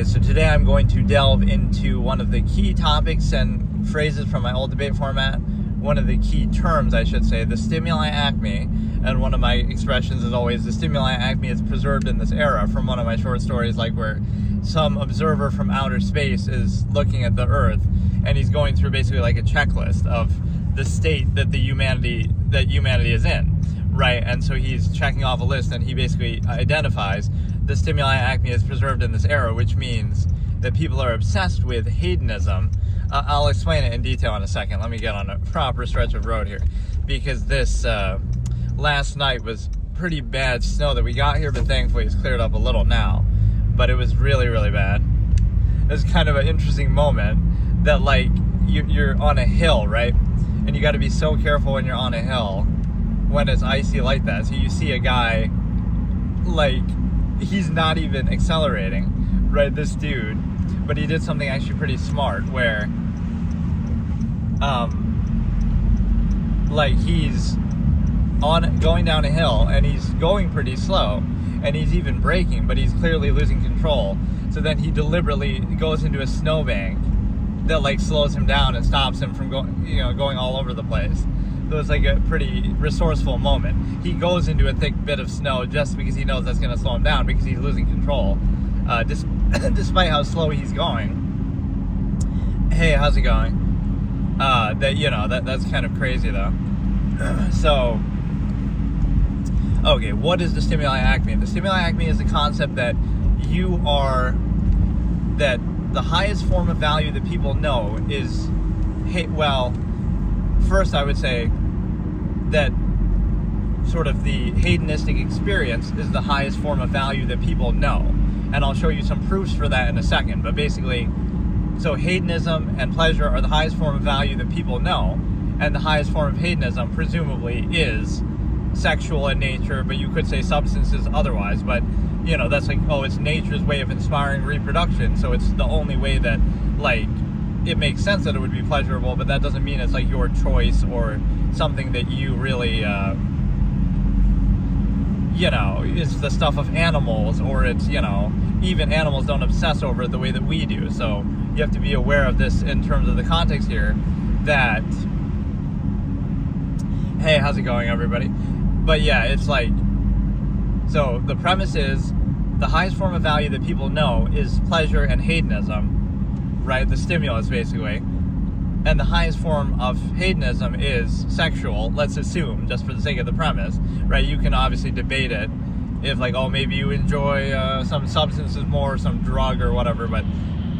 Okay, so today I'm going to delve into one of the key topics and phrases from my old debate format, one of the key terms, I should say, the stimuli acme, and one of my expressions is always, the stimuli acme is preserved in this era, from one of my short stories, like where some observer from outer space is looking at the Earth, and he's going through basically like a checklist of the state that humanity is in, right? And so he's checking off a list, and he basically identifies the stimuli acme is preserved in this era, which means that people are obsessed with hedonism. I'll explain it in detail in a second. Let me get on a proper stretch of road here, because this last night was pretty bad snow that we got here, but thankfully it's cleared up a little now. But it was really, really bad. It's kind of an interesting moment that, like, you're on a hill, right? And you got to be so careful when you're on a hill when it's icy like that. So you see a guy, like, he's not even accelerating, right, this dude, but he did something actually pretty smart where like he's going down a hill and he's going pretty slow and he's even braking, but he's clearly losing control. So then he deliberately goes into a snowbank that like slows him down and stops him from going all over the place. So it's like a pretty resourceful moment. He goes into a thick bit of snow just because he knows that's going to slow him down, because he's losing control, despite how slow he's going. Hey, how's it going? That's kind of crazy though. So, okay, what is the stimuli acme? The stimuli acme is the concept that that the highest form of value that people know is, first I would say that sort of the hedonistic experience is the highest form of value that people know. And I'll show you some proofs for that in a second. But basically, so hedonism and pleasure are the highest form of value that people know. And the highest form of hedonism, presumably, is sexual in nature, but you could say substances otherwise. But, that's like, it's nature's way of inspiring reproduction. So it's the only way that, like, it makes sense that it would be pleasurable, but that doesn't mean it's like your choice or something that you really, it's the stuff of animals, or it's, even animals don't obsess over it the way that we do. So you have to be aware of this in terms of the context here, that, hey, how's it going, everybody? But yeah, it's like, so the premise is the highest form of value that people know is pleasure and hedonism, right? The stimulus, basically. And the highest form of hedonism is sexual, let's assume, just for the sake of the premise, right? You can obviously debate it if, like, maybe you enjoy some substances more, some drug or whatever, but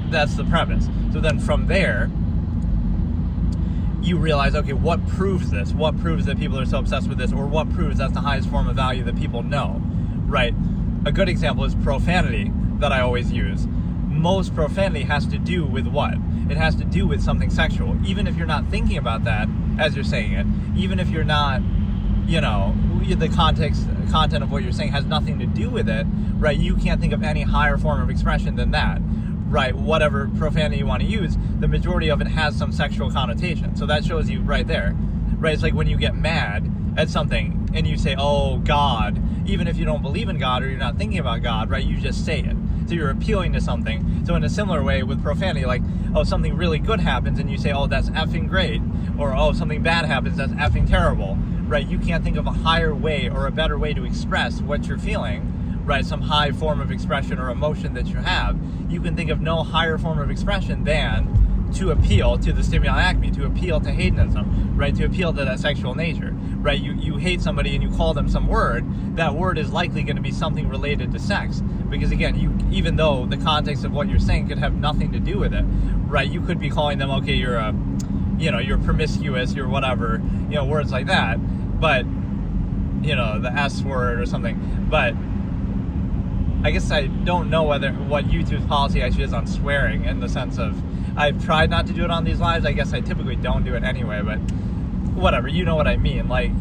that's the premise. So then from there, you realize, okay, what proves this? What proves that people are so obsessed with this? Or what proves that's the highest form of value that people know, right? A good example is profanity that I always use. Most profanity has to do with what? It has to do with something sexual. Even if you're not thinking about that as you're saying it, even if you're not, the content of what you're saying has nothing to do with it, right? You can't think of any higher form of expression than that, right? Whatever profanity you want to use, the majority of it has some sexual connotation. So that shows you right there, right? It's like when you get mad at something and you say, oh, God, even if you don't believe in God or you're not thinking about God, right? You just say it. So you're appealing to something. So in a similar way with profanity, like, something really good happens and you say, oh, that's effing great. Or, something bad happens, that's effing terrible, right? You can't think of a higher way or a better way to express what you're feeling, right? Some high form of expression or emotion that you have. You can think of no higher form of expression than to appeal to the stimuli acme, to appeal to hedonism, right? To appeal to that sexual nature, right? You hate somebody and you call them some word, that word is likely going to be something related to sex. Because again, even though the context of what you're saying could have nothing to do with it, right? You could be calling them, okay, you're you're promiscuous, you're whatever, words like that. But, the S word or something. But I guess I don't know what YouTube's policy actually is on swearing, in the sense of, I've tried not to do it on these lives. I guess I typically don't do it anyway, but whatever, you know what I mean. Like,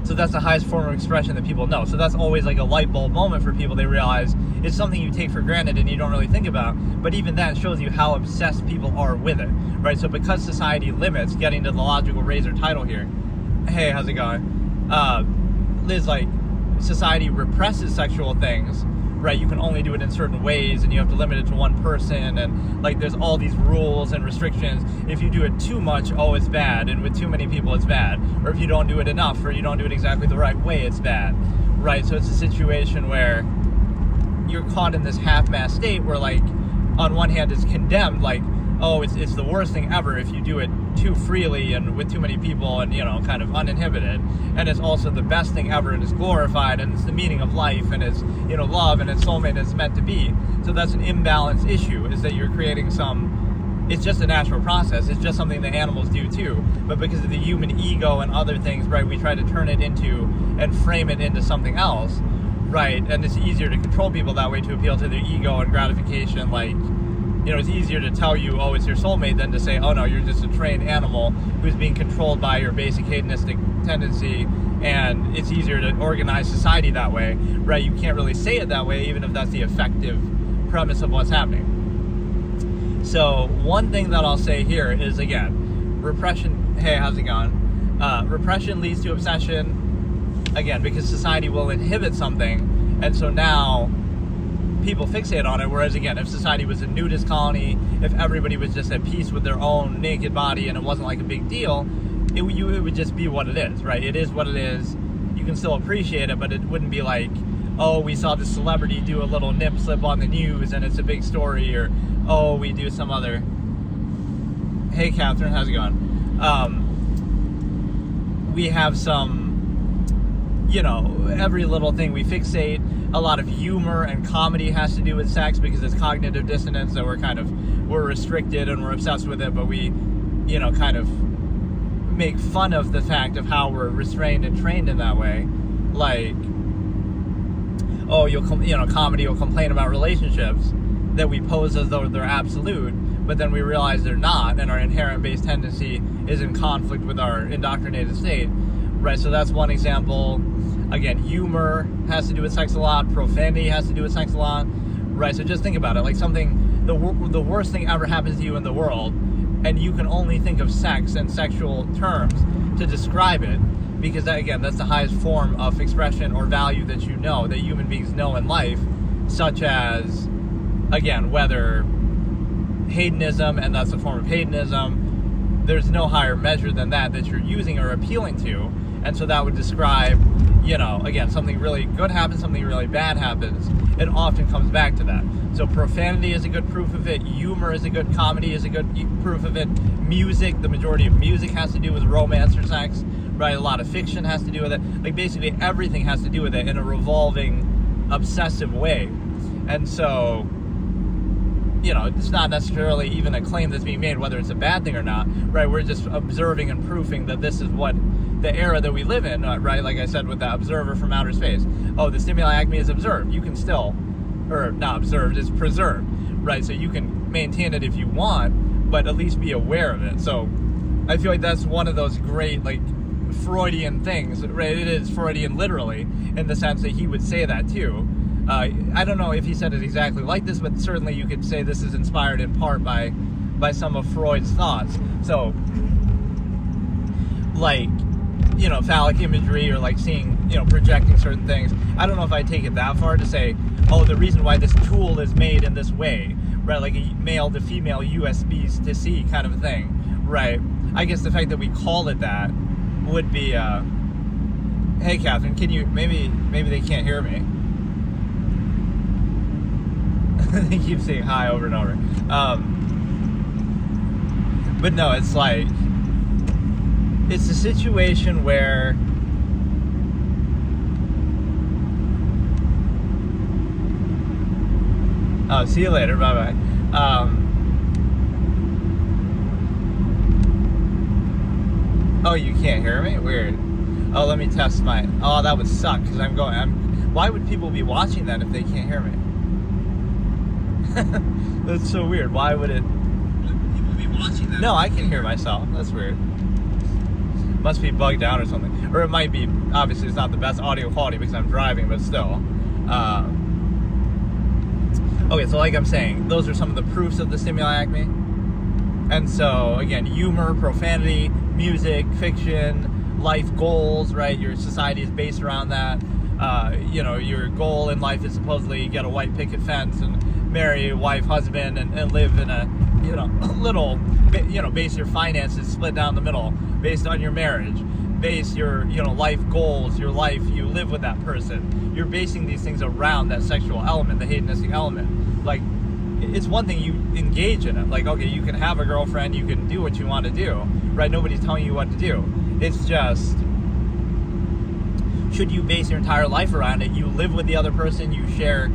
so that's the highest form of expression that people know. So that's always like a light bulb moment for people. They realize it's something you take for granted and you don't really think about. But even that shows you how obsessed people are with it, right? So because society limits, getting to the logical razor title here, hey, how's it going? Liz, like, society represses sexual things, right? You can only do it in certain ways, and you have to limit it to one person, and like there's all these rules and restrictions. If you do it too much, oh, it's bad, and with too many people, it's bad. Or if you don't do it enough, or you don't do it exactly the right way, it's bad, right? So it's a situation where you're caught in this half-mast state where, like, on one hand, it's condemned, like, oh, it's the worst thing ever if you do it too freely and with too many people and, kind of uninhibited. And it's also the best thing ever, and it's glorified, and it's the meaning of life, and it's, love, and it's soulmate, and it's meant to be. So that's an imbalanced issue, is that you're creating it's just a natural process. It's just something that animals do too. But because of the human ego and other things, right, we try to turn it into and frame it into something else, right? And it's easier to control people that way, to appeal to their ego and gratification, like, it's easier to tell you, oh, it's your soulmate, than to say, oh no, you're just a trained animal who's being controlled by your basic hedonistic tendency, and it's easier to organize society that way, right? You can't really say it that way, even if that's the effective premise of what's happening. So one thing that I'll say here is, again, repression, hey, how's it going? Repression leads to obsession, again, because society will inhibit something, and so now people fixate on it. Whereas, again, if society was a nudist colony, if everybody was just at peace with their own naked body and it wasn't like a big deal, it would just be what it is, right? It is what it is. You can still appreciate it, but it wouldn't be like, oh, we saw this celebrity do a little nip slip on the news and it's a big story, or, oh, we do some other... Hey, Catherine, how's it going? We have some, every little thing we fixate. A lot of humor and comedy has to do with sex because it's cognitive dissonance, that we're restricted and we're obsessed with it, but we, kind of make fun of the fact of how we're restrained and trained in that way. Like, oh, comedy will complain about relationships that we pose as though they're absolute, but then we realize they're not, and our inherent base tendency is in conflict with our indoctrinated state, right? So that's one example. Again, humor has to do with sex a lot. Profanity has to do with sex a lot, right? So just think about it. Like the worst thing ever happens to you in the world, and you can only think of sex and sexual terms to describe it, because that's the highest form of expression or value that that human beings know in life, such as, again, whether hedonism, and that's a form of hedonism. There's no higher measure than that you're using or appealing to. And so that would describe, again, something really good happens, something really bad happens. It often comes back to that. So profanity is a good proof of it. Humor is a good, comedy is a good proof of it. Music, the majority of music has to do with romance or sex, right? A lot of fiction has to do with it. Like, basically everything has to do with it in a revolving, obsessive way. And so, it's not necessarily even a claim that's being made, whether it's a bad thing or not, right? We're just observing and proofing that this is what the era that we live in, right? Like I said, with the observer from outer space. Oh, the stimuli acme is observed. You can still, or not observed, it's preserved, right? So you can maintain it if you want, but at least be aware of it. So I feel like that's one of those great, like, Freudian things, right? It is Freudian literally, in the sense that he would say that too. I don't know if he said it exactly like this, but certainly you could say this is inspired in part by some of Freud's thoughts. So, like, phallic imagery, or like seeing, projecting certain things. I don't know if I take it that far to say, oh, the reason why this tool is made in this way, right? Like a male to female USB to C kind of thing, right? I guess the fact that we call it that would be, hey, Catherine, can you, maybe they can't hear me. They keep saying hi over and over. But no, it's like, it's a situation where oh, see you later, bye-bye. Oh, you can't hear me? Weird. Oh, let me test mine. Oh, that would suck, because why would people be watching that if they can't hear me? That's so weird. Why would it? People be watching that. No, I can hear myself. That's weird. Must be bugged out or something. Or it might be, obviously it's not the best audio quality because I'm driving, but still. Okay, so like I'm saying, those are some of the proofs of the stimuli acme. And so, again, humor, profanity, music, fiction, life goals, right? Your society is based around that. your goal in life is supposedly get a white picket fence and marry a wife, husband, and live in a, little, base your finances split down the middle based on your marriage, base your, life goals, your life, you live with that person. You're basing these things around that sexual element, the hedonistic element. Like, it's one thing you engage in it. Like, okay, you can have a girlfriend, you can do what you want to do, right? Nobody's telling you what to do. It's just, should you base your entire life around it? You live with the other person, you share,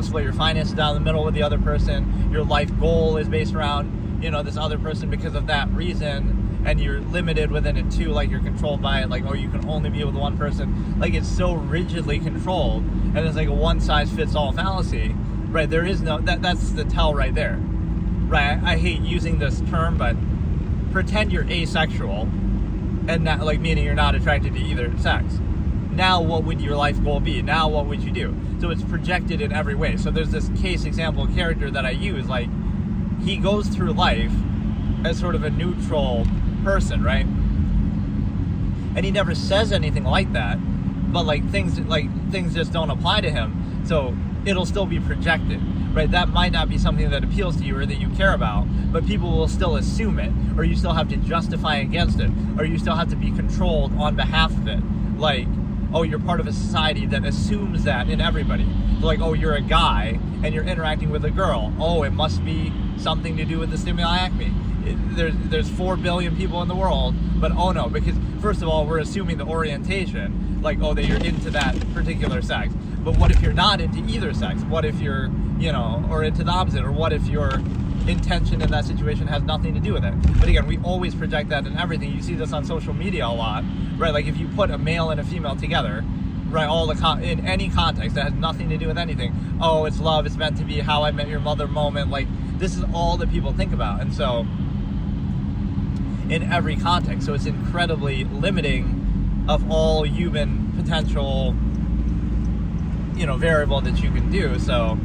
split your finances down the middle with the other person. Your life goal is based around, this other person because of that reason, and you're limited within it too, like you're controlled by it, like, oh, you can only be with one person. Like, it's so rigidly controlled, and it's like a one-size-fits-all fallacy, right? There is no, that's the tell right there, right? I hate using this term, but pretend you're asexual, and not, like, meaning you're not attracted to either sex. Now what would your life goal be? Now what would you do? So it's projected in every way. So there's this case example character that I use, like, he goes through life as sort of a neutral person, right? And he never says anything like that, but things just don't apply to him. So it'll still be projected, right? That might not be something that appeals to you or that you care about, but people will still assume it, or you still have to justify against it, or you still have to be controlled on behalf of it. Like, oh, you're part of a society that assumes that in everybody. Like, oh, you're a guy and you're interacting with a girl. Oh, it must be something to do with the stimuli acme. There's 4 billion people in the world, but oh no, because first of all, we're assuming the orientation, like, oh, that you're into that particular sex. But what if you're not into either sex? What if you're, or into the opposite? Or what if your intention in that situation has nothing to do with it? But again, we always project that in everything. You see this on social media a lot, right? Like, if you put a male and a female together, right, in any context that has nothing to do with anything, oh, it's love, it's meant to be, how I met your mother moment, like, this is all that people think about. And so, in every context, so it's incredibly limiting of all human potential, variable that you can do. So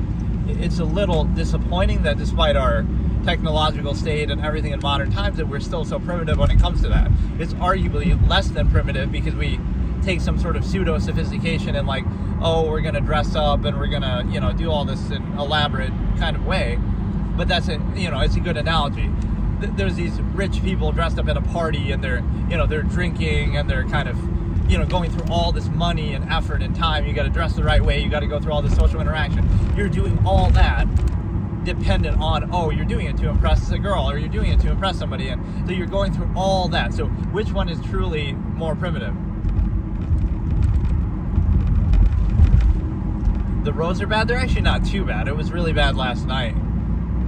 it's a little disappointing that despite our technological state and everything in modern times, that we're still so primitive when it comes to that. It's arguably less than primitive because we take some sort of pseudo sophistication and, like, oh, we're gonna dress up and we're gonna, do all this in elaborate kind of way. But that's it's a good analogy. There's these rich people dressed up at a party, and they're drinking, and they're kind of, going through all this money and effort and time. You got to dress the right way. You got to go through all this social interaction. You're doing all that dependent on, oh, you're doing it to impress a girl, or you're doing it to impress somebody. And so you're going through all that. So which one is truly more primitive? The roads are bad. They're actually not too bad. It was really bad last night,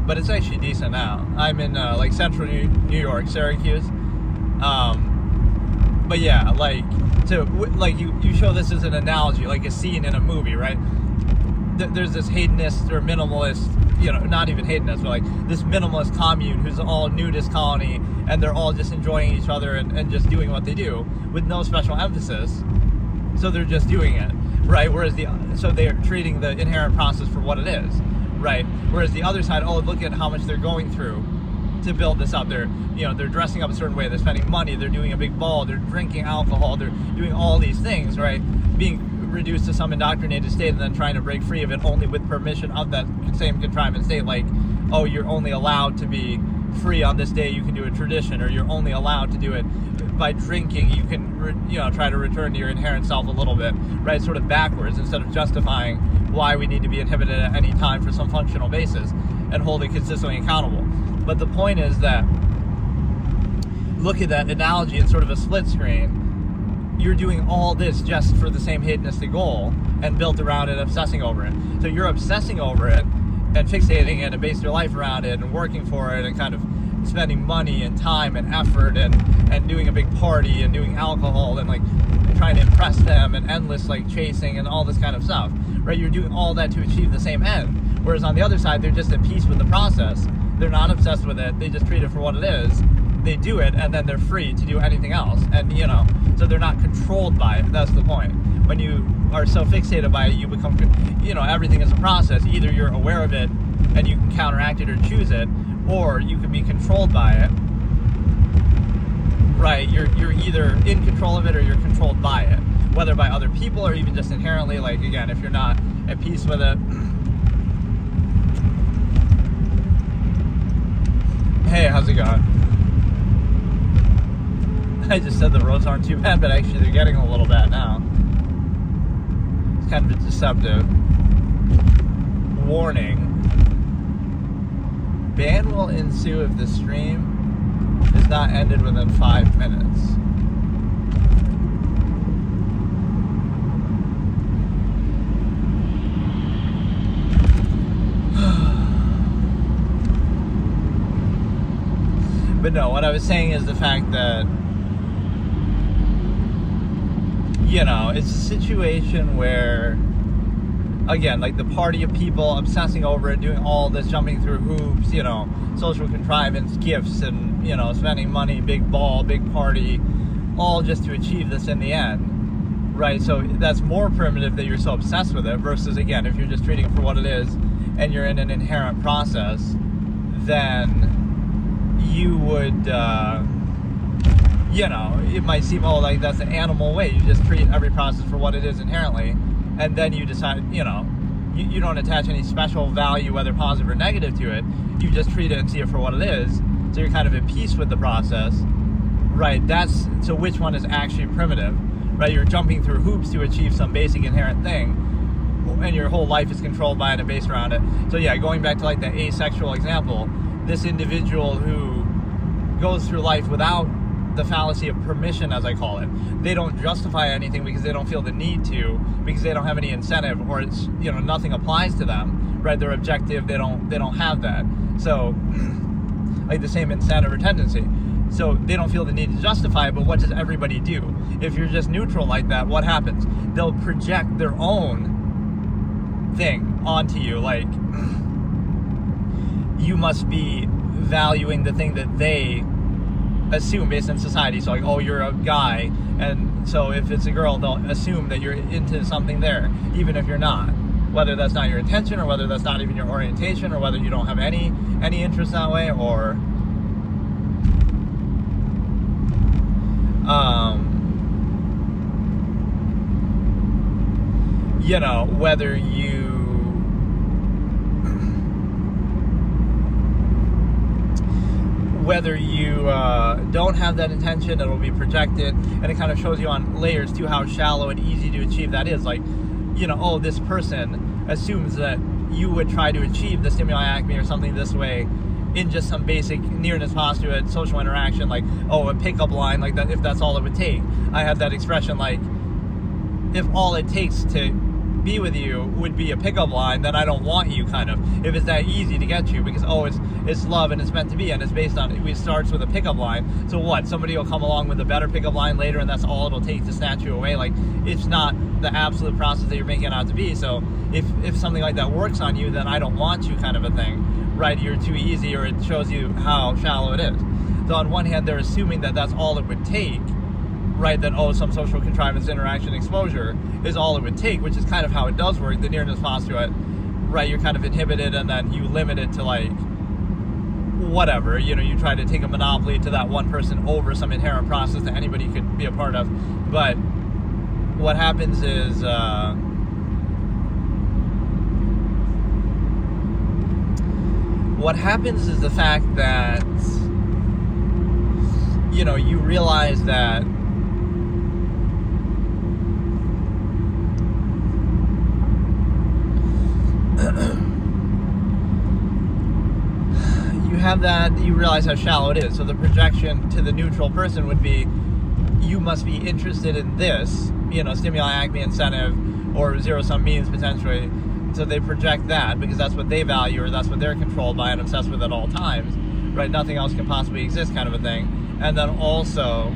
but it's actually decent now. I'm in central New York, Syracuse. But yeah, you show this as an analogy, like a scene in a movie, right? There's this hedonist or minimalist, not even hedonist, but like this minimalist commune who's all nudist colony, and they're all just enjoying each other and just doing what they do with no special emphasis. So they're just doing it, right? So they're treating the inherent process for what it is, right? Whereas the other side, oh, look at how much they're going through to build this up. They're dressing up a certain way, they're spending money, they're doing a big ball, they're drinking alcohol, they're doing all these things, right? Being reduced to some indoctrinated state and then trying to break free of it only with permission of that same contrivance state. Like, oh, you're only allowed to be free on this day, you can do a tradition, or you're only allowed to do it by drinking, you can try to return to your inherent self a little bit, right? Sort of backwards, instead of justifying why we need to be inhibited at any time for some functional basis and hold it consistently accountable. But the point is that, look at that analogy in sort of a split screen. You're doing all this just for the same hedonistic goal and built around it, obsessing over it. So you're obsessing over it and fixating it and basing your life around it and working for it and kind of spending money and time and effort and doing a big party and doing alcohol and like trying to impress them and endless like chasing and all this kind of stuff, right? You're doing all that to achieve the same end. Whereas on the other side, they're just at peace with the process. They're not obsessed with it. They just treat it for what it is. They do it, and then they're free to do anything else. And, so they're not controlled by it. That's the point. When you are so fixated by it, you become, everything is a process. Either you're aware of it and you can counteract it or choose it, or you can be controlled by it. Right? You're either in control of it or you're controlled by it. whether by other people or even just inherently, like, again, if you're not at peace with it. Hey, how's it going? I just said the roads aren't too bad, but actually they're getting a little bad now. It's kind of deceptive. Warning. Ban will ensue if the stream is not ended within 5 minutes. But no, what I was saying is the fact that, you know, it's a situation where, again, like the party of people obsessing over it, doing all this, jumping through hoops, you know, social contrivance, gifts, and, you know, spending money, big ball, big party, all just to achieve this in the end, right? So that's more primitive that you're so obsessed with it versus, again, if you're just treating it for what it is and you're in an inherent process, then you would, you know, it might seem, oh, like that's an animal way. You just treat every process for what it is inherently, and then you decide, you know, you don't attach any special value, whether positive or negative, to it. You just treat it and see it for what it is. So you're kind of at peace with the process, right? So which one is actually primitive, right? You're jumping through hoops to achieve some basic inherent thing, and your whole life is controlled by it and based around it. So yeah, going back to like the asexual example, this individual who goes through life without the fallacy of permission, as I call it, they don't justify anything because they don't feel the need to, because they don't have any incentive, or it's, you know, nothing applies to them, right? They're objective, they don't have that. So like the same incentive or tendency. So they don't feel the need to justify it, but what does everybody do? If you're just neutral like that, what happens? They'll project their own thing onto you, like you must be valuing the thing that they assume based on society. So like, oh, you're a guy, and so if it's a girl, they'll assume that you're into something there, even if you're not. Whether that's not your intention, or whether that's not even your orientation, or whether you don't have any interest that way, or you know, whether you don't have that intention, it'll be projected, and it kind of shows you on layers too how shallow and easy to achieve that is. Like, you know, oh, this person assumes that you would try to achieve the stimuli acme or something this way in just some basic nearness postulate, social interaction, like, oh, a pickup line, like that, if that's all it would take. I have that expression, like, if all it takes to be with you would be a pickup line, then I don't want you, kind of. If it's that easy to get you, because, oh, it's love and it's meant to be, and it's based on, it starts with a pickup line. So what? Somebody will come along with a better pickup line later, and that's all it'll take to snatch you away. Like, it's not the absolute process that you're making it out to be. So if something like that works on you, then I don't want you, kind of a thing, right? You're too easy, or it shows you how shallow it is. So on one hand, they're assuming that that's all it would take, right? That, oh, some social contrivance, interaction, exposure is all it would take, which is kind of how it does work, the nearness postulate, right? You're kind of inhibited, and then you limit it to, like, whatever, you know, you try to take a monopoly to that one person over some inherent process that anybody could be a part of. But what happens is, the fact that, you know, you realize that you realize how shallow it is. So the projection to the neutral person would be, you must be interested in this, you know, stimuli, acme, incentive, or zero-sum means potentially. So they project that because that's what they value, or that's what they're controlled by and obsessed with at all times, right? Nothing else can possibly exist, kind of a thing. And then also,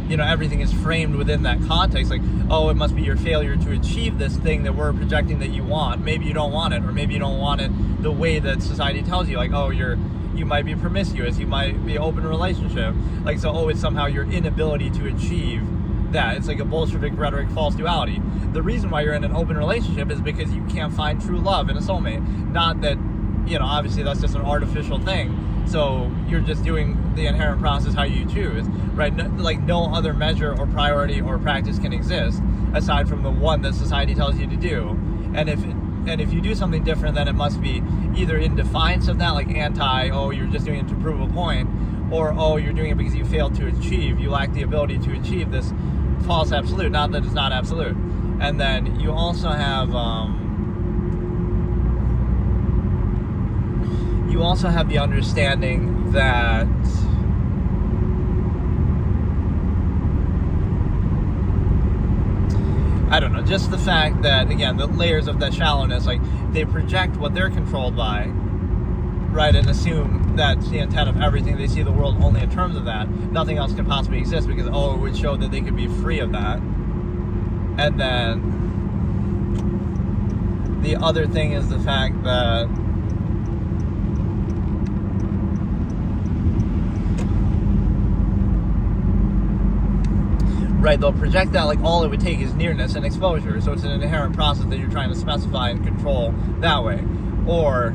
you know, everything is framed within that context. Like, oh, it must be your failure to achieve this thing that we're projecting that you want. Maybe you don't want it, or maybe you don't want it the way that society tells you. Like, oh, you might be promiscuous, you might be open relationship. Like, so, oh, it's somehow your inability to achieve that. It's like a Bolshevik rhetoric, false duality. The reason why you're in an open relationship is because you can't find true love in a soulmate. Not that, you know, obviously that's just an artificial thing, So you're just doing the inherent process how you choose, right? No other measure or priority or practice can exist aside from the one that society tells you to do. And if you do something different, then it must be either in defiance of that, like you're just doing it to prove a point, or you're doing it because you failed to achieve, you lack the ability to achieve this false absolute, not that it's not absolute. And then you also have the understanding that I don't know, just the fact that, again, the layers of that shallowness, like, they project what they're controlled by, right, and assume that's the intent of everything. They see the world only in terms of that. Nothing else can possibly exist because, it would show that they could be free of that. And then the other thing is the fact that right, they'll project that like all it would take is nearness and exposure. So it's an inherent process that you're trying to specify and control that way. Or,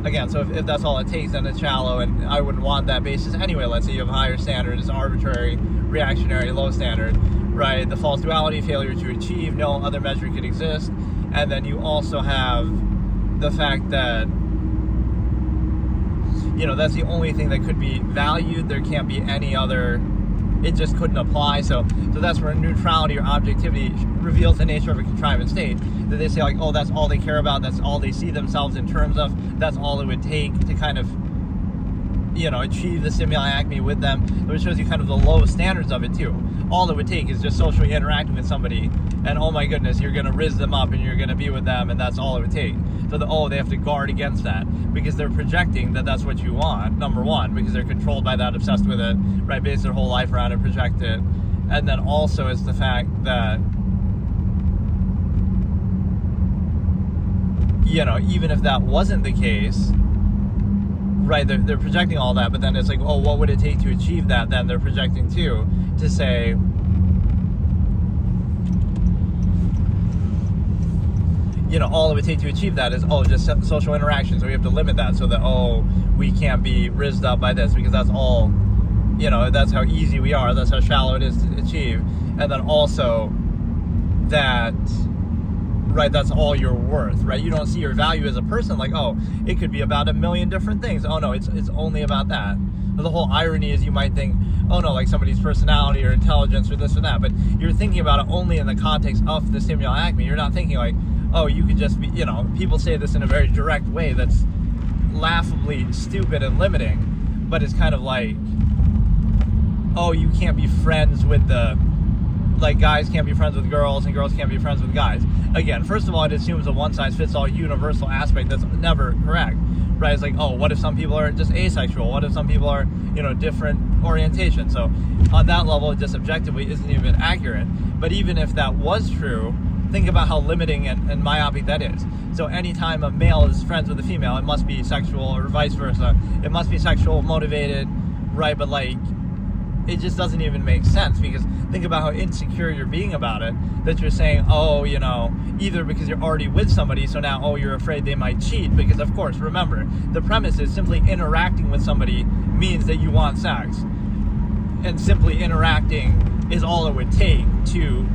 again, so if that's all it takes, then it's shallow, and I wouldn't want that basis anyway. Let's say you have a higher standard, it's arbitrary, reactionary, low standard, right? The false duality, failure to achieve, no other measure could exist. And then you also have the fact that, that's the only thing that could be valued. There can't be any other. It just couldn't apply. So that's where neutrality or objectivity reveals the nature of a contrivance state. That they say, like, that's all they care about, that's all they see themselves in terms of, that's all it would take to kind of, achieve the stimuli acme with them. Which shows you kind of the low standards of it too. All it would take is just socially interacting with somebody, and oh my goodness, you're going to rizz them up and you're going to be with them, and that's all it would take. So they have to guard against that because they're projecting that that's what you want, number one, because they're controlled by that, obsessed with it, right, base their whole life around it, project it. And then also it's the fact that, even if that wasn't the case, right, they're projecting all that, but then it's like, what would it take to achieve that? Then they're projecting too, to say, all it would take to achieve that is, just social interaction. So we have to limit that so that, we can't be rizzed up by this because that's all, that's how easy we are. That's how shallow it is to achieve. And then also that, right, that's all you're worth, right? You don't see your value as a person like, it could be about a million different things. No, it's only about that. The whole irony is you might think, like somebody's personality or intelligence or this or that, but you're thinking about it only in the context of the stimuli acme. You're not thinking like, you could just be, people say this in a very direct way that's laughably stupid and limiting, but it's kind of like, you can't be friends with guys can't be friends with girls and girls can't be friends with guys. Again, first of all, it assumes a one-size-fits-all universal aspect that's never correct, right? It's like, what if some people are just asexual? What if some people are, different orientation? So on that level, it just objectively isn't even accurate. But even if that was true, think about how limiting and myopic that is. So anytime a male is friends with a female, it must be sexual, or vice versa. It must be sexual motivated, right? But it just doesn't even make sense, because think about how insecure you're being about it, that you're saying, either because you're already with somebody, so now, you're afraid they might cheat, because of course, remember, the premise is simply interacting with somebody means that you want sex, and simply interacting is all it would take to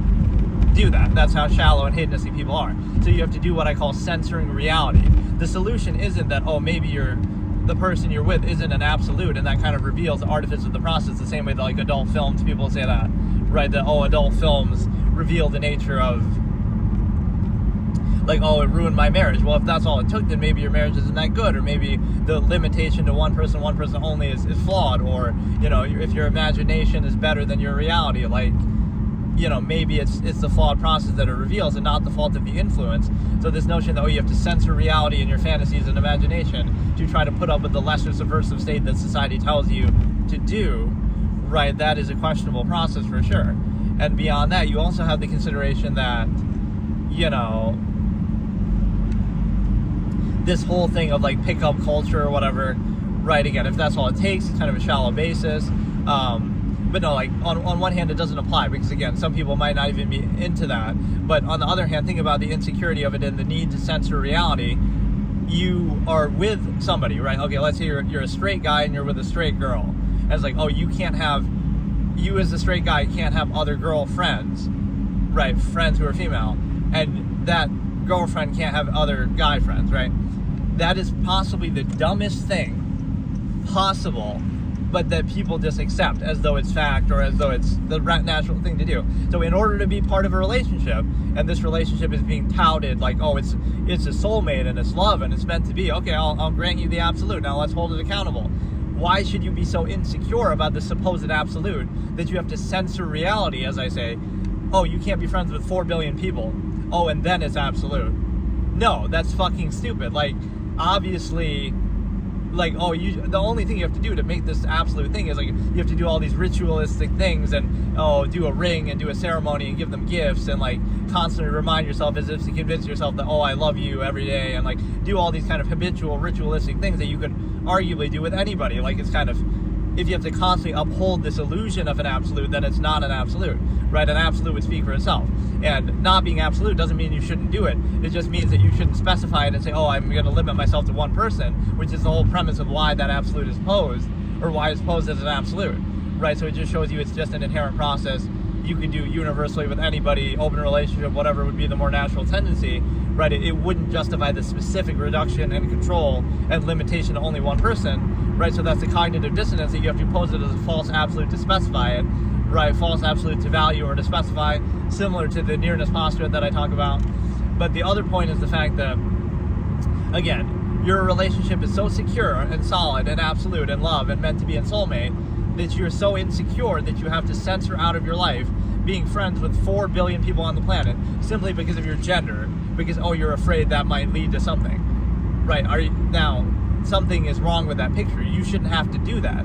do that. That's how shallow and hedonistic people are. So you have to do what I call censoring reality. The solution isn't that, maybe the person you're with isn't an absolute, and that kind of reveals the artifice of the process, the same way that adult films, people say that, right, that adult films reveal the nature of it ruined my marriage. Well, if that's all it took, then maybe your marriage isn't that good, or maybe the limitation to one person only is flawed, or if your imagination is better than your reality, maybe it's the flawed process that it reveals and not the fault of the influence. So this notion that, you have to censor reality in your fantasies and imagination to try to put up with the lesser subversive state that society tells you to do, right, that is a questionable process for sure. And beyond that, you also have the consideration that, this whole thing of pickup culture or whatever, right, again, if that's all it takes, it's kind of a shallow basis. But no, on one hand, it doesn't apply, because again, some people might not even be into that. But on the other hand, think about the insecurity of it and the need to censor reality. you are with somebody, right? Okay, let's say you're a straight guy and you're with a straight girl. And it's like, oh, you as a straight guy can't have other girlfriends, right? Friends who are female. And that girlfriend can't have other guy friends, right? That is possibly the dumbest thing possible, but that people just accept as though it's fact or as though it's the natural thing to do. So in order to be part of a relationship, and this relationship is being touted like, oh, it's a soulmate and it's love and it's meant to be, okay, I'll grant you the absolute. Now let's hold it accountable. Why should you be so insecure about the supposed absolute that you have to censor reality, as I say? Oh, you can't be friends with 4 billion people. Oh, and then it's absolute. No, that's fucking stupid. Like, obviously, like, oh, the only thing you have to do to make this absolute thing is, like, you have to do all these ritualistic things and, oh, do a ring and do a ceremony and give them gifts and, like, constantly remind yourself as if to convince yourself that, oh, I love you every day, and, like, do all these kind of habitual ritualistic things that you could arguably do with anybody. Like, it's kind of, if you have to constantly uphold this illusion of an absolute, then it's not an absolute, right? An absolute would speak for itself. And not being absolute doesn't mean you shouldn't do it. It just means that you shouldn't specify it and say, oh, I'm going to limit myself to one person, which is the whole premise of why that absolute is posed, or why it's posed as an absolute, right? So it just shows you it's just an inherent process. You can do universally with anybody, open relationship, whatever would be the more natural tendency, right? It wouldn't justify the specific reduction and control and limitation to only one person, right? So that's the cognitive dissonance that you have to pose it as a false absolute to specify it, right? False absolute to value or to specify, similar to the nearness postulate that I talk about. But the other point is the fact that, again, your relationship is so secure and solid and absolute and love and meant to be in soulmate that you're so insecure that you have to censor out of your life being friends with 4 billion people on the planet simply because of your gender, because, oh, you're afraid that might lead to something, right? Now, something is wrong with that picture. You shouldn't have to do that,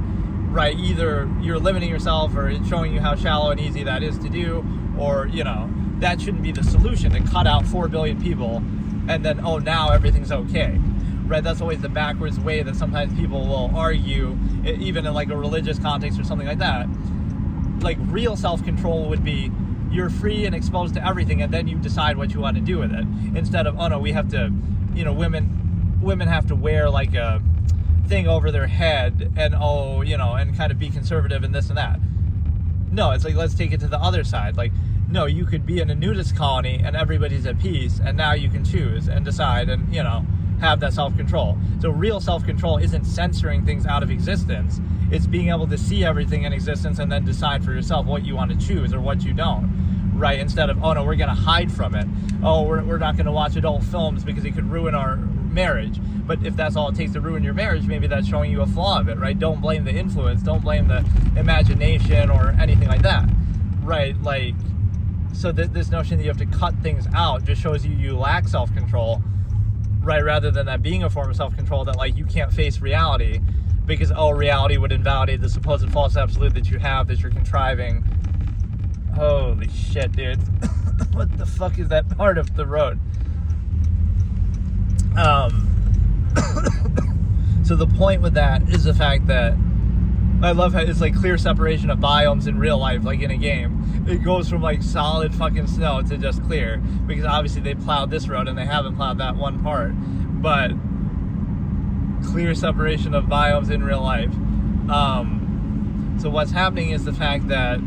right? Either you're limiting yourself or it's showing you how shallow and easy that is to do, or, you know, that shouldn't be the solution, to cut out 4 billion people and then, oh, now everything's okay, right? That's always the backwards way that sometimes people will argue, even in like a religious context or something like that. Like, real self-control would be you're free and exposed to everything, and then you decide what you want to do with it, instead of, oh no, we have to, you know, women have to wear like a thing over their head and, oh, you know, and kind of be conservative and this and that. No, it's like, let's take it to the other side. Like, no, you could be in a nudist colony and everybody's at peace, and now you can choose and decide and, you know, have that self-control. So real self-control isn't censoring things out of existence. It's being able to see everything in existence and then decide for yourself what you want to choose or what you don't, right? Instead of, oh no, we're going to hide from it. Oh, we're not going to watch adult films because it could ruin our marriage. But if that's all it takes to ruin your marriage, maybe that's showing you a flaw of it, right? Don't blame the influence. Don't blame the imagination or anything like that, right? Like, so this notion that you have to cut things out just shows you lack self-control, right? Rather than that being a form of self-control, that, like, you can't face reality because, oh, reality would invalidate the supposed false absolute that you have, that you're contriving. Holy shit, dude. What the fuck is that part of the road? So the point with that is the fact that I love how it's like clear separation of biomes in real life, like in a game. It goes from like solid fucking snow to just clear, because obviously they plowed this road and they haven't plowed that one part. But clear separation of biomes in real life. So what's happening is the fact that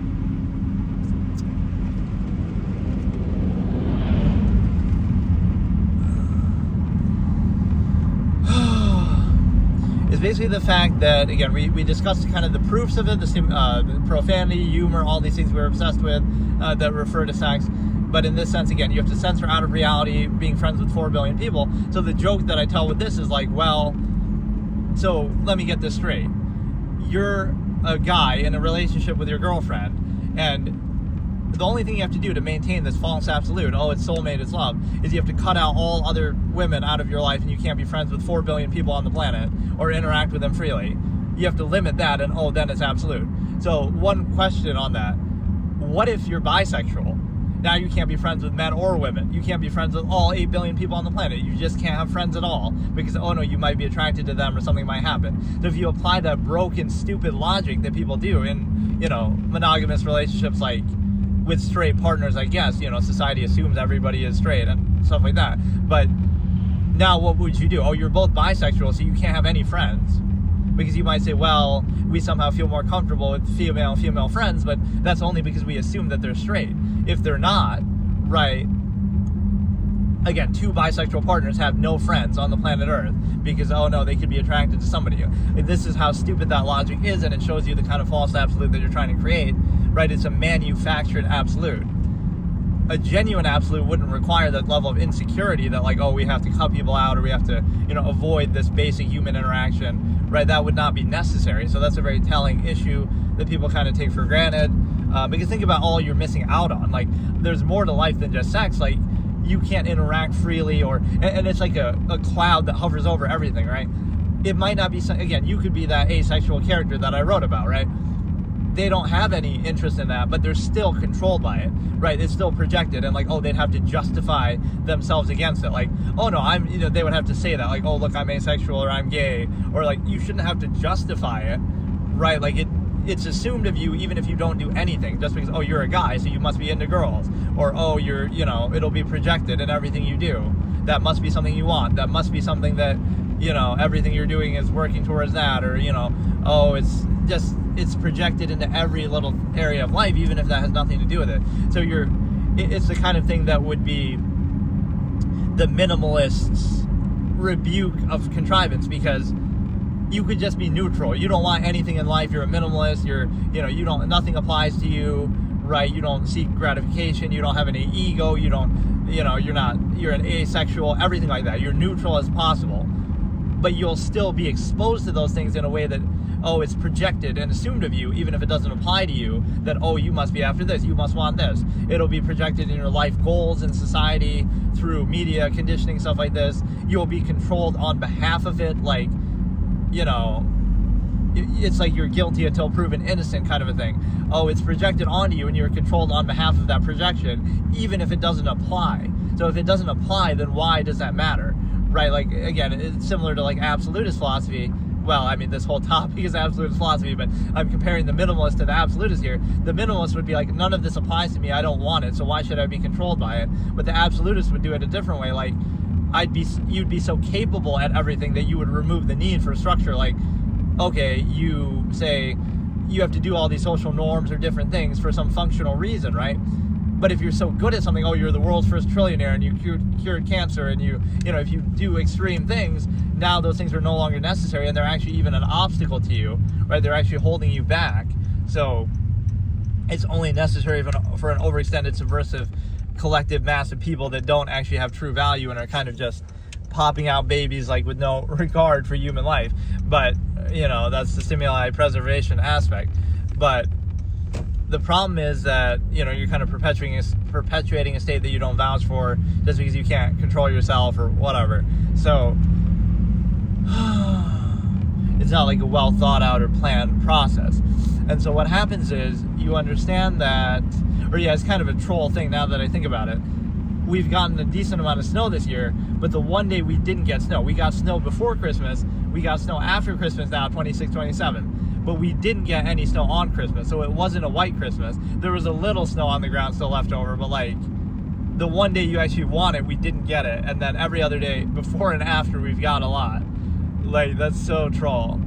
is basically the fact that, again, we discussed kind of the proofs of it, the profanity, humor, all these things we're obsessed with that refer to sex. But in this sense, again, you have to censor out of reality being friends with 4 billion people. So the joke that I tell with this is like, well, so let me get this straight. You're a guy in a relationship with your girlfriend, and the only thing you have to do to maintain this false absolute, oh, it's soulmate, it's love, is you have to cut out all other women out of your life, and you can't be friends with 4 billion people on the planet or interact with them freely. You have to limit that, and oh, then it's absolute. So one question on that: what if you're bisexual? Now you can't be friends with men or women. You can't be friends with all 8 billion people on the planet. You just can't have friends at all because, oh no, you might be attracted to them or something might happen. So if you apply that broken, stupid logic that people do in, you know, monogamous relationships, like with straight partners, I guess, you know, society assumes everybody is straight and stuff like that. But Now, what would you do? Oh, you're both bisexual, so you can't have any friends. Because you might say, well, we somehow feel more comfortable with female friends, but that's only because we assume that they're straight. If they're not, right, again, two bisexual partners have no friends on the planet Earth because, oh no, they could be attracted to somebody. This is how stupid that logic is, and it shows you the kind of false absolute that you're trying to create, right? It's a manufactured absolute. A genuine absolute wouldn't require that level of insecurity that, like, oh, we have to cut people out or we have to, avoid this basic human interaction, right? That would not be necessary. So that's a very telling issue that people kind of take for granted. Because think about all you're missing out on. Like, there's more to life than just sex. Like, you can't interact freely, and it's like a cloud that hovers over everything, right? It might not be, again, you could be that asexual character that I wrote about, right? They don't have any interest in that, but they're still controlled by it, right? It's still projected, and like, oh, they'd have to justify themselves against it. Like, oh no, they would have to say that, like, oh, look, I'm asexual or I'm gay, or like, you shouldn't have to justify it, right? Like, it's assumed of you even if you don't do anything, just because, oh, you're a guy, so you must be into girls, or oh, you're, it'll be projected in everything you do. That must be something you want. That must be something that, everything you're doing is working towards that, or, oh, it's projected into every little area of life, even if that has nothing to do with it. So it's the kind of thing that would be the minimalist's rebuke of contrivance, because you could just be neutral. You don't want anything in life. You're a minimalist. Nothing applies to you, right? You don't seek gratification. You don't have any ego. You're an asexual, everything like that. You're neutral as possible. But you'll still be exposed to those things in a way that, oh, it's projected and assumed of you, even if it doesn't apply to you, that, oh, you must be after this, you must want this. It'll be projected in your life goals in society through media, conditioning, stuff like this. You'll be controlled on behalf of it, like, it's like you're guilty until proven innocent kind of a thing. Oh, it's projected onto you and you're controlled on behalf of that projection, even if it doesn't apply. So if it doesn't apply, then why does that matter? Right? Like, again, it's similar to like absolutist philosophy. Well, I mean, this whole topic is absolutist philosophy, but I'm comparing the minimalist to the absolutist here. The minimalist would be like, none of this applies to me, I don't want it, so why should I be controlled by it? But the absolutist would do it a different way. Like, you'd be so capable at everything that you would remove the need for structure. Like, okay, you say you have to do all these social norms or different things for some functional reason, right? But if you're so good at something, oh, you're the world's first trillionaire and you cured cancer, and if you do extreme things, now those things are no longer necessary and they're actually even an obstacle to you, right? They're actually holding you back. So it's only necessary for an overextended, subversive, collective mass of people that don't actually have true value and are kind of just popping out babies, like, with no regard for human life. But, that's the stimuli preservation aspect. But the problem is that, you're kind of perpetuating a state that you don't vouch for just because you can't control yourself or whatever. So it's not like a well thought out or planned process. And so what happens is you understand that, it's kind of a troll thing now that I think about it. We've gotten a decent amount of snow this year, but the one day we didn't get snow. We got snow before Christmas, we got snow after Christmas now, 26, 27. But we didn't get any snow on Christmas, so it wasn't a white Christmas. There was a little snow on the ground still left over, but like, the one day you actually want it, we didn't get it. And then every other day, before and after, we've got a lot. Like, that's so troll.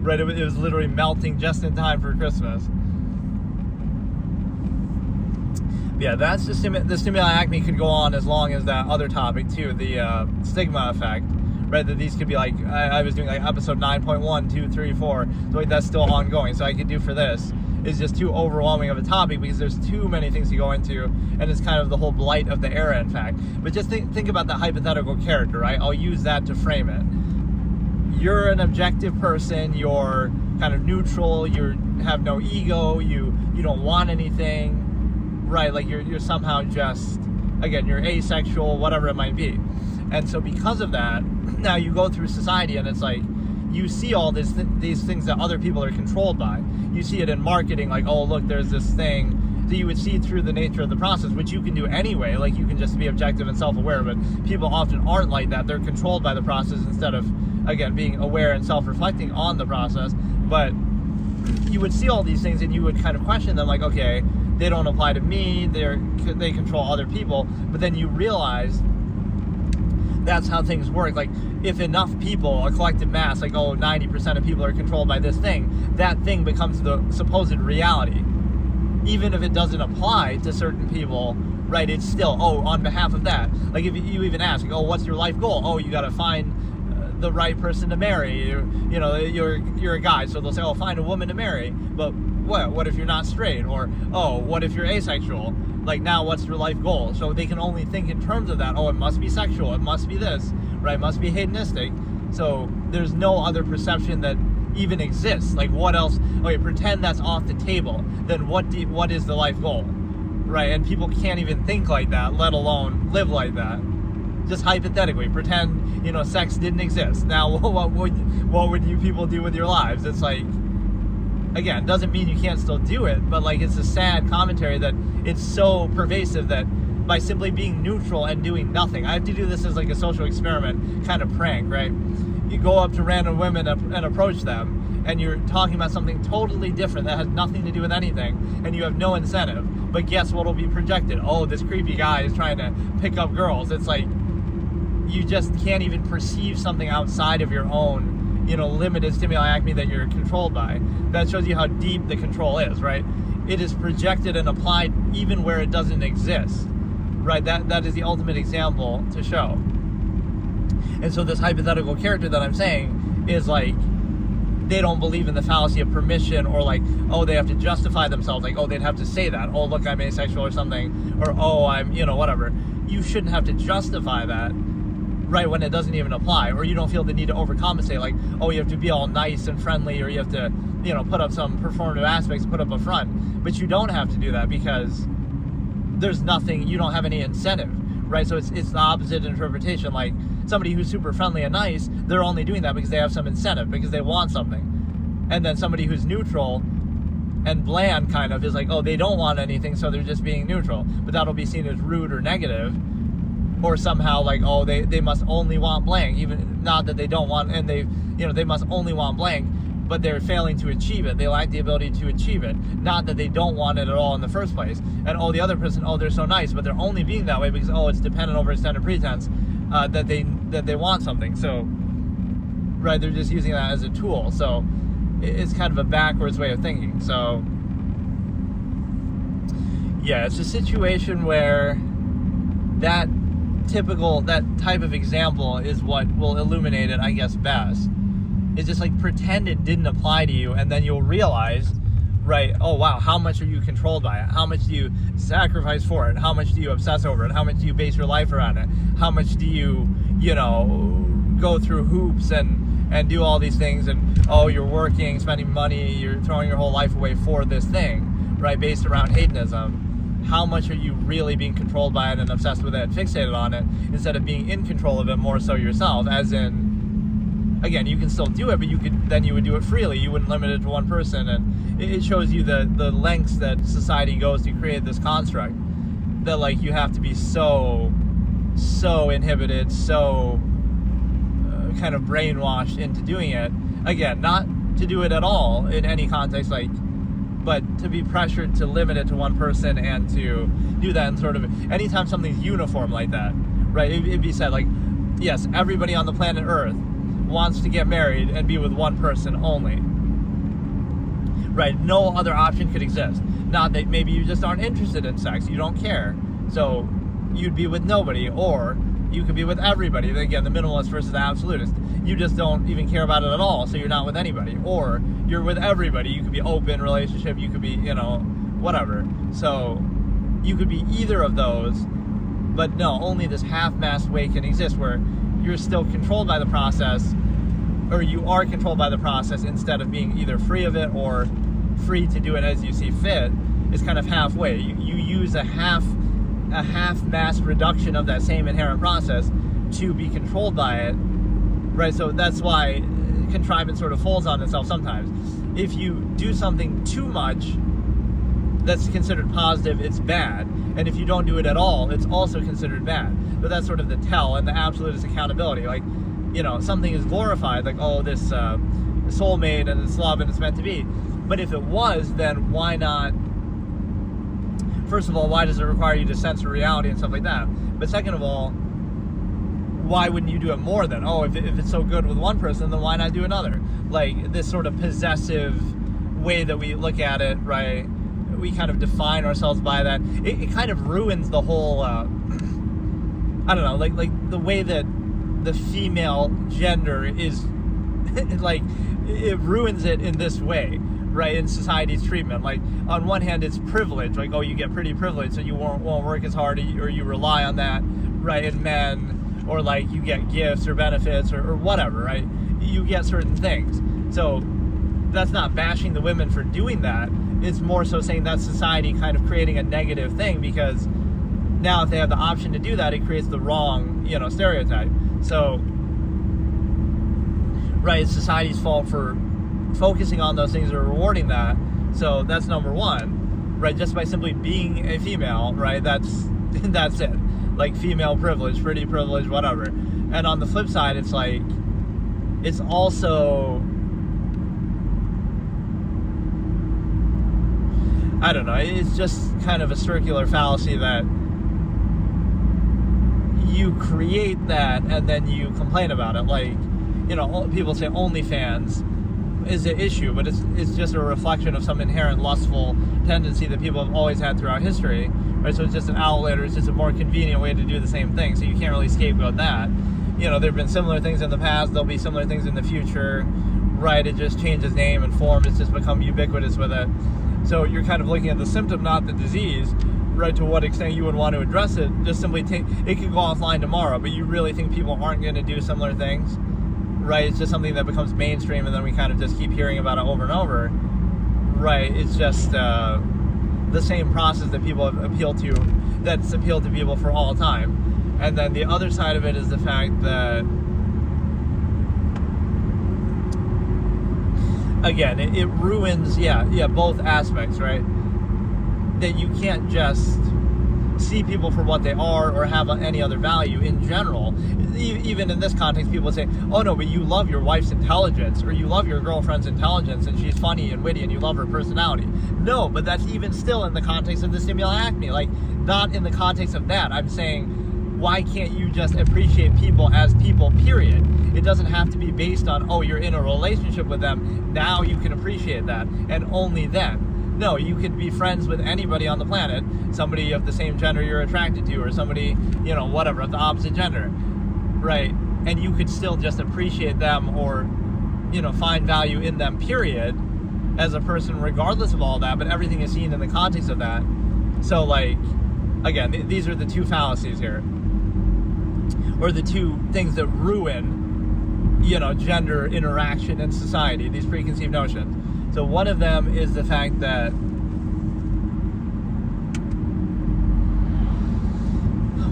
Right, it was literally melting just in time for Christmas. Yeah, that's the stimuli acme could go on as long as that other topic too, the stigma effect, right? That these could be like, I was doing like episode 9.1, 2, 3, 4, so like that's still ongoing. So I could do for this is just too overwhelming of a topic because there's too many things to go into, and it's kind of the whole blight of the era, in fact. But just think about the hypothetical character, right? I'll use that to frame it. You're an objective person, you're kind of neutral, you have no ego, you don't want anything. Right, like you're somehow just, again, you're asexual, whatever it might be. And so because of that, now you go through society and it's like, you see all these things that other people are controlled by. You see it in marketing, like, oh, look, there's this thing that you would see through the nature of the process, which you can do anyway. Like, you can just be objective and self-aware, but people often aren't like that. They're controlled by the process instead of, again, being aware and self-reflecting on the process. But you would see all these things and you would kind of question them, like, okay, they don't apply to me, they control other people. But then you realize that's how things work. Like, if enough people, a collective mass, like, 90% of people are controlled by this thing, that thing becomes the supposed reality. Even if it doesn't apply to certain people, right, it's still, on behalf of that. Like, if you even ask, what's your life goal? You gotta find the right person to marry. You're a guy, so they'll say, find a woman to marry. But what if you're not straight? Or, what if you're asexual? Like, now what's your life goal? So they can only think in terms of that. It must be sexual, it must be this, right? It must be hedonistic. So there's no other perception that even exists. Like, what else? Okay, pretend that's off the table. Then what is the life goal, right? And people can't even think like that, let alone live like that. Just hypothetically, pretend sex didn't exist. Now, what would you people do with your lives? It's like, again, doesn't mean you can't still do it, but like, it's a sad commentary that it's so pervasive that by simply being neutral and doing nothing. I have to do this as like a social experiment kind of prank, right? You go up to random women and approach them, and you're talking about something totally different that has nothing to do with anything, and you have no incentive. But guess what will be projected? This creepy guy is trying to pick up girls. It's like, you just can't even perceive something outside of your own, limited stimuli acme that you're controlled by. That shows you how deep the control is, right? It is projected and applied even where it doesn't exist, right? That is the ultimate example to show. And so this hypothetical character that I'm saying is like, they don't believe in the fallacy of permission, or like, they have to justify themselves, like, they'd have to say that, look, I'm asexual or something, or I'm, whatever. You shouldn't have to justify that, right, when it doesn't even apply, or you don't feel the need to overcompensate, like, you have to be all nice and friendly, or you have to, put up some performative aspects, put up a front. But you don't have to do that, because there's nothing, you don't have any incentive, right? So it's the opposite interpretation. Like, somebody who's super friendly and nice, they're only doing that because they have some incentive, because they want something. And then somebody who's neutral and bland kind of is like, they don't want anything, so they're just being neutral. But that'll be seen as rude or negative. Or somehow like, they must only want blank, even not that they don't want, and they must only want blank, but they're failing to achieve it. They lack the ability to achieve it. Not that they don't want it at all in the first place. And the other person, they're so nice, but they're only being that way because it's dependent over extended pretense that they want something. So, right, they're just using that as a tool. So it's kind of a backwards way of thinking. So yeah, it's a situation where that type of example is what will illuminate it, I guess, best. It's just like, pretend it didn't apply to you, and then you'll realize, right, wow, how much are you controlled by it? How much do you sacrifice for it? How much do you obsess over it? How much do you base your life around it? How much do you, go through hoops and do all these things, and you're working, spending money, you're throwing your whole life away for this thing, right, based around hedonism. How much are you really being controlled by it and obsessed with it and fixated on it, instead of being in control of it more so yourself? As in, again, you can still do it, but you would do it freely. You wouldn't limit it to one person. And it shows you the lengths that society goes to create this construct, that like, you have to be so inhibited, so kind of brainwashed into doing it. Again, not to do it at all in any context, like, but to be pressured to limit it to one person and to do that in sort of, anytime something's uniform like that, right? It'd be said like, yes, everybody on the planet Earth wants to get married and be with one person only, right? No other option could exist. Not that maybe you just aren't interested in sex, you don't care, so you'd be with nobody, or you could be with everybody. Again, the minimalist versus the absolutist. You just don't even care about it at all, so you're not with anybody. Or you're with everybody. You could be open relationship, you could be, whatever. So you could be either of those, but no, only this half-mast way can exist, where you're still controlled by the process, or you are controlled by the process instead of being either free of it or free to do it as you see fit. It's kind of halfway. You use a half-mass reduction of that same inherent process to be controlled by it, right? So that's why contrivance sort of falls on itself sometimes. If you do something too much that's considered positive, it's bad. And if you don't do it at all, it's also considered bad. But that's sort of the tell, and the absolute is accountability. Like, something is glorified, like, this soulmate and it's love and it's meant to be. But if it was, then why not? First of all, why does it require you to censor reality and stuff like that? But second of all, why wouldn't you do it more then? Oh, if it's so good with one person, then why not do another? Like, this sort of possessive way that we look at it, right? We kind of define ourselves by that. It kind of ruins the whole, I don't know, like the way that the female gender is, like, it ruins it in this way, right? In society's treatment. Like, on one hand, it's privilege. Like, oh, you get pretty privileged, so you won't work as hard, or you rely on that, right? In men, or like you get gifts or benefits or whatever, right? You get certain things. So that's not bashing the women for doing that. It's more so saying that society kind of creating a negative thing, because now if they have the option to do that, it creates the wrong, stereotype. So, right, it's society's fault for focusing on those things or rewarding that. So that's number one, right? Just by simply being a female, right? That's it. Like, female privilege, pretty privilege, whatever. And on the flip side, it's like, it's also, I don't know, it's just kind of a circular fallacy that you create that and then you complain about it. Like, people say OnlyFans is an issue, but it's just a reflection of some inherent lustful tendency that people have always had throughout history, right? So it's just an outlet, or it's just a more convenient way to do the same thing, so you can't really scapegoat that. There have been similar things in the past, there'll be similar things in the future, right? It just changes name and form, it's just become ubiquitous with it. So you're kind of looking at the symptom, not the disease, right? To what extent you would want to address it. Just simply it could go offline tomorrow, but you really think people aren't going to do similar things, right? It's just something that becomes mainstream, and then we kind of just keep hearing about it over and over, right? It's just the same process that people have appealed to people for all time. And then the other side of it is the fact that, again, it ruins, both aspects, right? That you can't just see people for what they are or have any other value in general. Even in this context, people say, oh no, but you love your wife's intelligence, or you love your girlfriend's intelligence, and she's funny and witty, and you love her personality. No, but that's even still in the context of the stimulant acne. Like, not in the context of that. I'm saying, why can't you just appreciate people as people, period? It doesn't have to be based on, oh, you're in a relationship with them, now you can appreciate that, and only then. No, you could be friends with anybody on the planet, somebody of the same gender you're attracted to, or somebody, whatever, of the opposite gender, right? And you could still just appreciate them, or, find value in them, period, as a person, regardless of all that, but everything is seen in the context of that. So, like, again, these are the two fallacies here, or the two things that ruin, gender interaction in society, these preconceived notions. So one of them is the fact that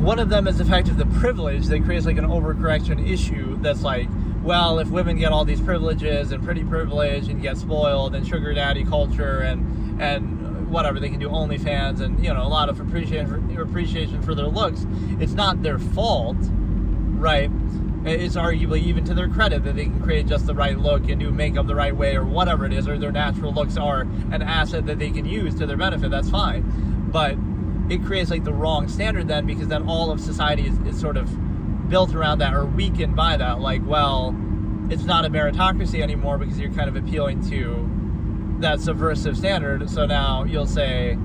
of the privilege that creates like an overcorrection issue that's like, well, if women get all these privileges and pretty privilege and get spoiled and sugar daddy culture and whatever, they can do OnlyFans and, a lot of appreciation for their looks, it's not their fault, right? It's arguably even to their credit that they can create just the right look and do makeup the right way or whatever it is, or their natural looks are an asset that they can use to their benefit. That's fine. But it creates like the wrong standard then, because then all of society is sort of built around that or weakened by that. Like, well, it's not a meritocracy anymore because you're kind of appealing to that subversive standard. So now you'll say,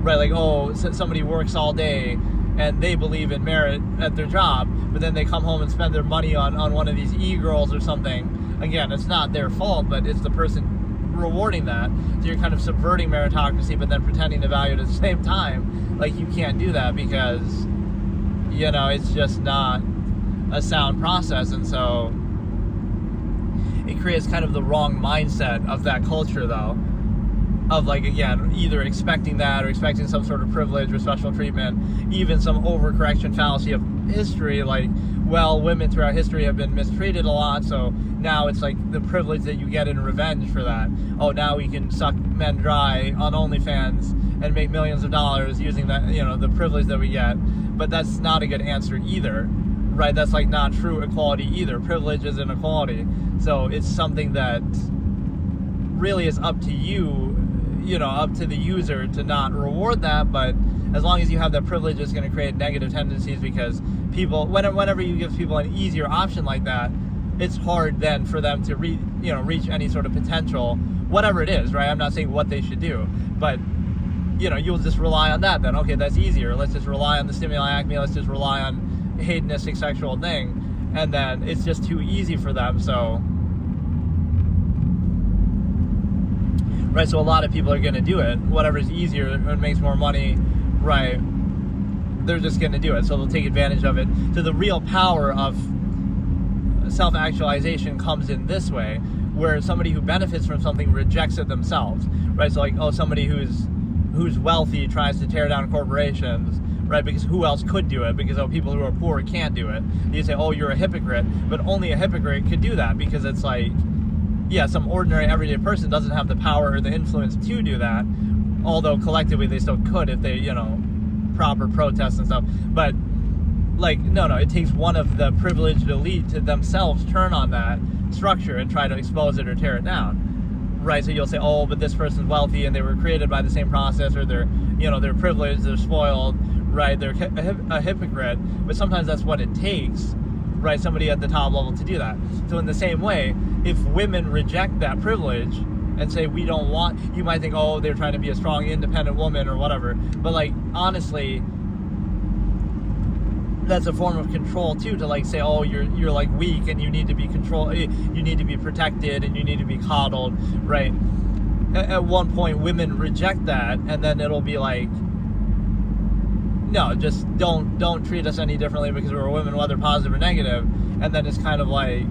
right, like, oh, somebody works all day and they believe in merit at their job, but then they come home and spend their money on one of these e-girls or something. Again, it's not their fault, but it's the person rewarding that. So you're kind of subverting meritocracy, but then pretending to value it at the same time. Like, you can't do that because, it's just not a sound process. And so it creates kind of the wrong mindset of that culture, though, of, like, again, either expecting that or expecting some sort of privilege or special treatment, even some overcorrection fallacy of history, like, well, women throughout history have been mistreated a lot, so now it's like the privilege that you get in revenge for that. Oh, now we can suck men dry on OnlyFans and make millions of dollars using that, the privilege that we get. But that's not a good answer either, right? That's like not true equality either. Privilege is inequality. So it's something that really is up to you, up to the user to not reward that, but as long as you have that privilege, it's going to create negative tendencies, because people, whenever you give people an easier option like that, it's hard then for them to reach any sort of potential, whatever it is, right? I'm not saying what they should do, but you'll just rely on that then. Okay, that's easier. Let's just rely on the stimuli acme. Let's just rely on hedonistic sexual thing. And then it's just too easy for them. So, right, so a lot of people are going to do it. Whatever's easier and makes more money, right, they're just going to do it. So they'll take advantage of it. So the real power of self-actualization comes in this way, where somebody who benefits from something rejects it themselves, right? So like, somebody who's wealthy tries to tear down corporations, right? Because who else could do it? Because people who are poor can't do it. You say, you're a hypocrite, but only a hypocrite could do that, because it's like, yeah, some ordinary everyday person doesn't have the power or the influence to do that, although collectively they still could if they, proper protests and stuff. But like, no, it takes one of the privileged elite to themselves turn on that structure and try to expose it or tear it down, right? So you'll say, but this person's wealthy and they were created by the same process, or they're privileged, they're spoiled, right? They're a hypocrite. But sometimes that's what it takes, right? Somebody at the top level to do that. So in the same way, if women reject that privilege and say, we don't want, you might think, they're trying to be a strong, independent woman or whatever. But like, honestly, that's a form of control too, to like say, you're like weak and you need to be controlled, you need to be protected and you need to be coddled, right? At one point, women reject that, and then it'll be like, no, just don't treat us any differently because we're women, whether positive or negative. And then it's kind of like,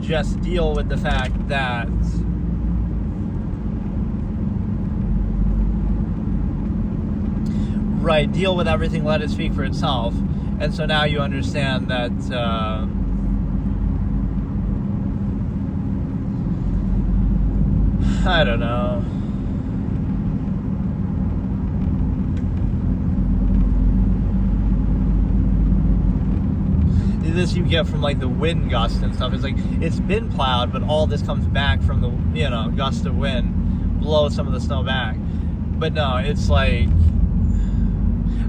just deal with the fact that, right, deal with everything, let it speak for itself. And so now you understand that I don't know. This you get from like the wind gust and stuff. It's like, it's been plowed, but all this comes back from the gust of wind, blow some of the snow back. But no, it's like,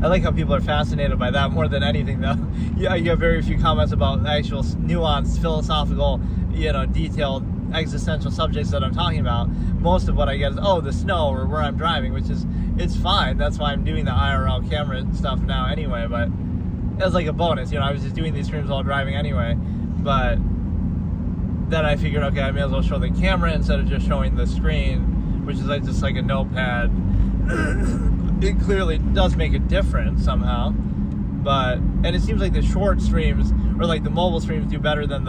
I like how people are fascinated by that more than anything, though. Yeah, you have very few comments about actual nuanced, philosophical, detailed, existential subjects that I'm talking about. Most of what I get is, the snow or where I'm driving, which is, it's fine. That's why I'm doing the IRL camera stuff now anyway, but it was like a bonus. I was just doing these streams while driving anyway. But then I figured, okay, I may as well show the camera instead of just showing the screen, which is like just like a notepad. It clearly does make a difference somehow, and it seems like the short streams or like the mobile streams do better than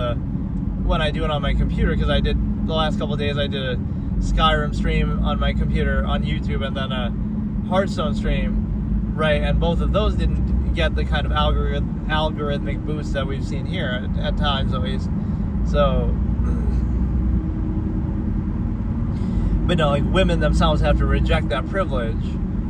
when I do it on my computer, because I did the last couple of days, I did a Skyrim stream on my computer on YouTube and then a Hearthstone stream, right? And both of those didn't get the kind of algorithmic boost that we've seen here at times, at least. So, but no, like, women themselves have to reject that privilege,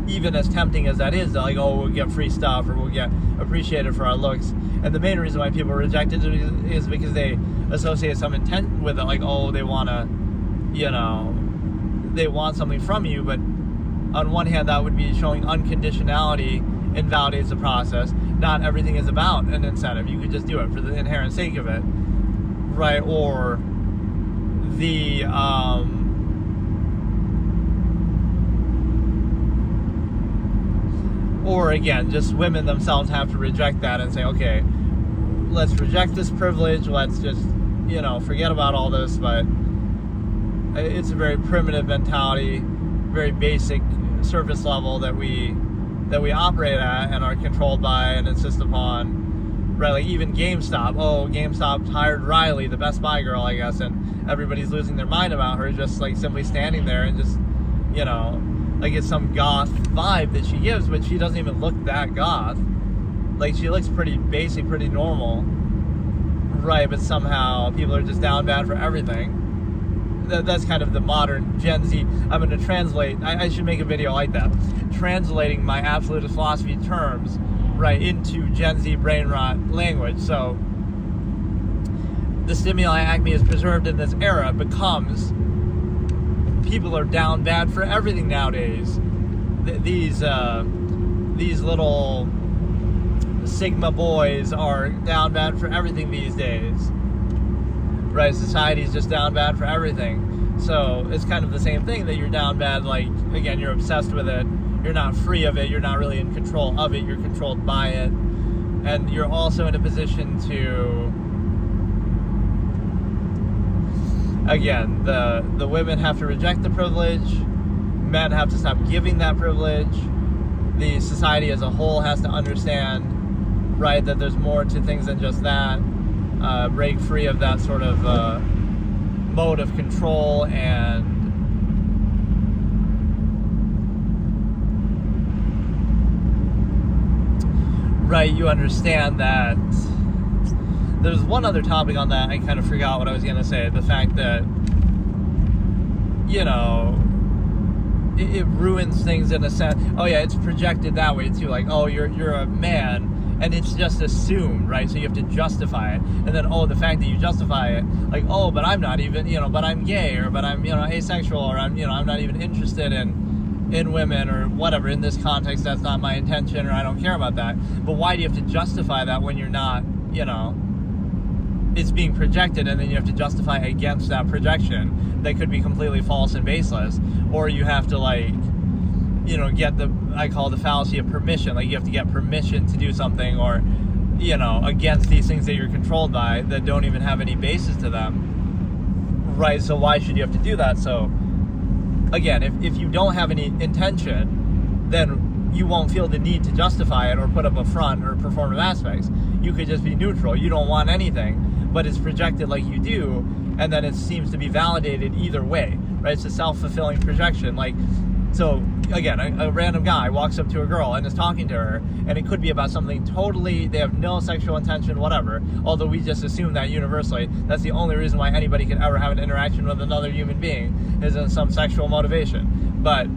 even as tempting as that is. They're like, we'll get free stuff or we'll get appreciated for our looks. And the main reason why people reject it is because they associate some intent with it, like, they want to, they want something from you. But on one hand, that would be showing unconditionality invalidates the process. Not everything is about an incentive. You could just do it for the inherent sake of it, right? Or the or again, just women themselves have to reject that and say, okay, let's reject this privilege. Let's just, forget about all this. But it's a very primitive mentality, very basic surface level that we operate at and are controlled by and insist upon, right? Like even GameStop. GameStop hired Riley, the Best Buy girl, I guess, and everybody's losing their mind about her just like simply standing there and just, like it's some goth vibe that she gives, but she doesn't even look that goth. Like she looks pretty basic, pretty normal, right? But somehow people are just down bad for everything. That's kind of the modern Gen Z. I'm going to translate. I should make a video like that, translating my absolutist philosophy terms, right, into Gen Z brain rot language. So the stimuli acme is preserved in this era becomes people are down bad for everything nowadays. These these little Sigma boys are down bad for everything these days, right? Society's just down bad for everything. So it's kind of the same thing, that you're down bad, like, again, you're obsessed with it, you're not free of it, you're not really in control of it, you're controlled by it, and you're also in a position to, again, the women have to reject the privilege, men have to stop giving that privilege, the society as a whole has to understand, right, that there's more to things than just that, break free of that sort of mode of control, and right, you understand that. There's one other topic on that, I kind of forgot what I was going to say, the fact that, you know, it ruins things in a sense. Oh yeah, it's projected that way too, like, oh, you're a man, and it's just assumed, right? So you have to justify it, and then, oh, the fact that you justify it, like, oh, but I'm not even, you know, but I'm gay, or but I'm, you know, asexual, or I'm, you know, I'm not even interested in women, or whatever, in this context, that's not my intention, or I don't care about that. But why do you have to justify that when you're not, you know, it's being projected, and then you have to justify against that projection that could be completely false and baseless? Or you have to, like, you know, get the, I call it the fallacy of permission, like you have to get permission to do something, or, you know, against these things that you're controlled by that don't even have any basis to them, right? So why should you have to do that? So again, if you don't have any intention, then you won't feel the need to justify it or put up a front or performative aspects. You could just be neutral. You don't want anything, but it's projected like you do, and then it seems to be validated either way, right? It's a self-fulfilling projection. Like, so again, a random guy walks up to a girl and is talking to her, and it could be about something totally, they have no sexual intention, whatever, although we just assume that universally. That's the only reason why anybody could ever have an interaction with another human being, is in some sexual motivation. But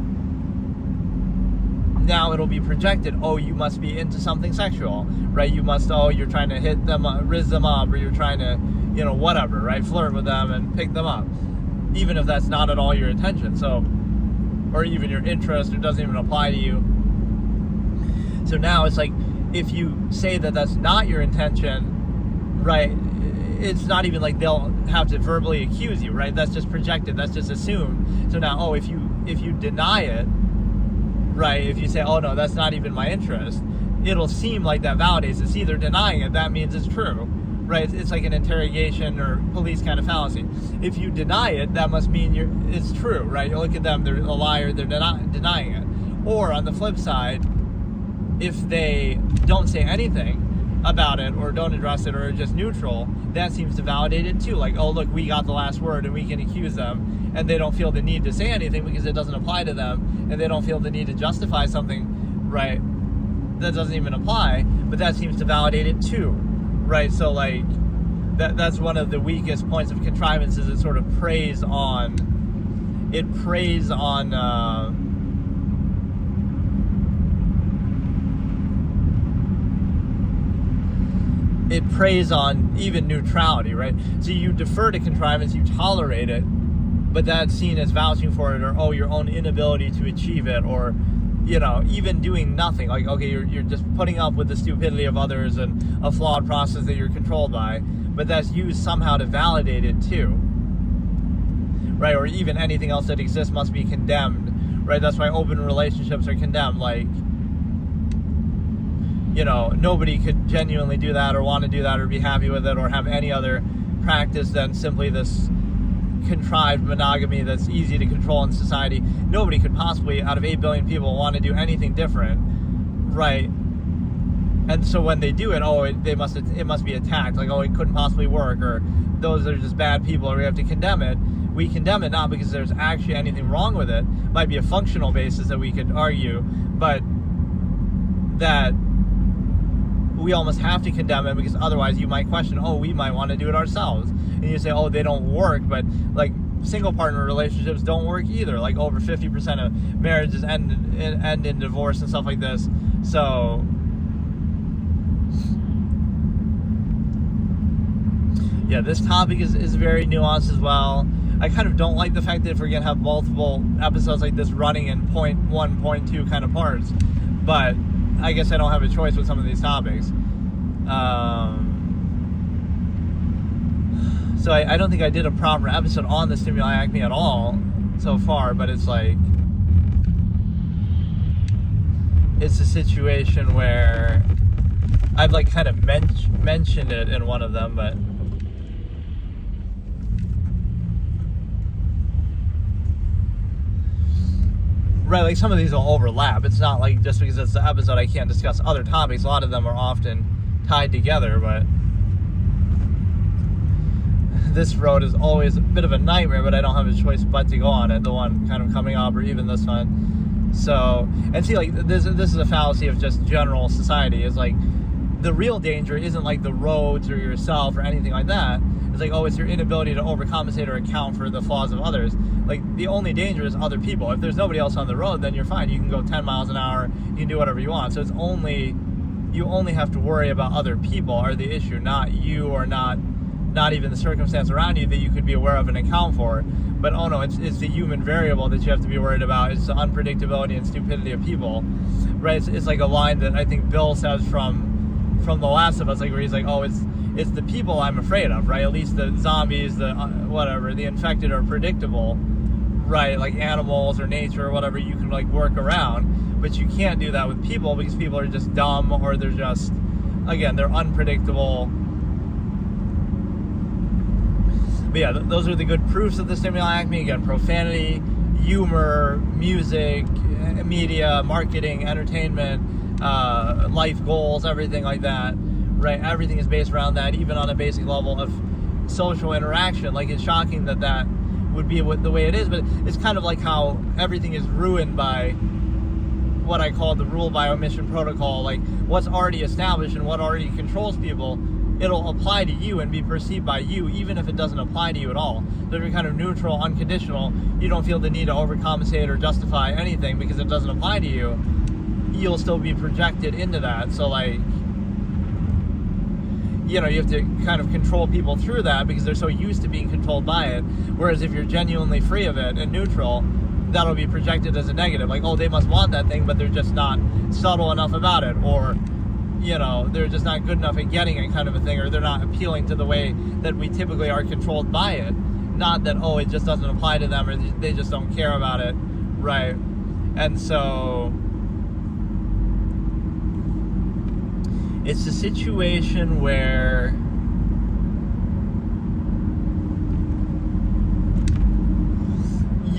now it'll be projected, oh, you must be into something sexual, right? You must, oh, you're trying to hit them, rizz them up, or you're trying to, you know, whatever, right? Flirt with them and pick them up, even if that's not at all your intention. So, or even your interest, it doesn't even apply to you. So now it's like, if you say that that's not your intention, right, it's not even like they'll have to verbally accuse you, right? That's just projected, that's just assumed. So now, oh, if you deny it, right, if you say, oh no, that's not even my interest, it'll seem like that validates. It's either denying it, that means it's true, right? It's like an interrogation or police kind of fallacy. If you deny it, that must mean it's true, right? You look at them, they're a liar, they're denying it. Or on the flip side, if they don't say anything about it, or don't address it, or are just neutral, that seems to validate it too. Like, oh, look, we got the last word, and we can accuse them, and they don't feel the need to say anything because it doesn't apply to them, and they don't feel the need to justify something, right, that doesn't even apply, but that seems to validate it too, right? So, like, that's one of the weakest points of contrivance, is it sort of preys on it preys on even neutrality, right? So you defer to contrivance, you tolerate it, but that's seen as vouching for it, or, oh, your own inability to achieve it, or, you know, even doing nothing. Like, okay, you're just putting up with the stupidity of others and a flawed process that you're controlled by, but that's used somehow to validate it too, right? Or even anything else that exists must be condemned, right? That's why open relationships are condemned. Like, you know, nobody could genuinely do that, or want to do that, or be happy with it, or have any other practice than simply this contrived monogamy that's easy to control in society. Nobody could possibly, out of 8 billion people, want to do anything different, right? And so when they do it, oh, it must be attacked, like, oh, it couldn't possibly work, or those are just bad people, or we have to condemn it. We condemn it not because there's actually anything wrong with it. Might be a functional basis that we could argue, but that we almost have to condemn it, because otherwise you might question, oh, we might want to do it ourselves. And you say, oh, they don't work, but like single partner relationships don't work either. Like over 50% of marriages end in divorce and stuff like this. So yeah, this topic is very nuanced as well. I kind of don't like the fact that if we're going to have multiple episodes like this running in point 1, point 2 kind of parts. But I guess I don't have a choice with some of these topics. So I don't think I did a proper episode on the stimuli acme at all so far, but it's like, it's a situation where I've like kind of mentioned it in one of them, but right, like some of these will overlap. It's not like just because it's the episode I can't discuss other topics. A lot of them are often tied together, but this road is always a bit of a nightmare, but I don't have a choice but to go on it, the one kind of coming up, or even this one. So, and see, like, this is a fallacy of just general society. Is like, the real danger isn't like the roads or yourself or anything like that. It's like, oh, it's your inability to overcompensate or account for the flaws of others. Like, the only danger is other people. If there's nobody else on the road, then you're fine. You can go 10 miles an hour. You can do whatever you want. So it's only, you only have to worry about other people are the issue, not you, or not even the circumstance around you that you could be aware of and account for. But oh no, it's the human variable that you have to be worried about. It's the unpredictability and stupidity of people, right? It's like a line that I think Bill says from The Last of Us, like, where he's like, oh, it's the people I'm afraid of, right? At least the zombies, the whatever, the infected are predictable, right? Like animals or nature or whatever, you can like work around, but you can't do that with people, because people are just dumb, or they're just, again, they're unpredictable. But yeah, those are the good proofs of the stimuli acme. Again, profanity, humor, music, media, marketing, entertainment, life goals, everything like that, right? Everything is based around that, even on a basic level of social interaction. Like, it's shocking that would be the way it is, but it's kind of like how everything is ruined by what I call the rule by omission protocol. Like, what's already established and what already controls people, it'll apply to you and be perceived by you, even if it doesn't apply to you at all. So if you're kind of neutral, unconditional, you don't feel the need to overcompensate or justify anything because it doesn't apply to you, you'll still be projected into that. So, like, you know, you have to kind of control people through that because they're so used to being controlled by it. Whereas if you're genuinely free of it and neutral, that'll be projected as a negative. Like, oh, they must want that thing, but they're just not subtle enough about it. Or, you know, they're just not good enough at getting it, kind of a thing, or they're not appealing to the way that we typically are controlled by it. Not that, oh, it just doesn't apply to them, or they just don't care about it, right? And so it's a situation where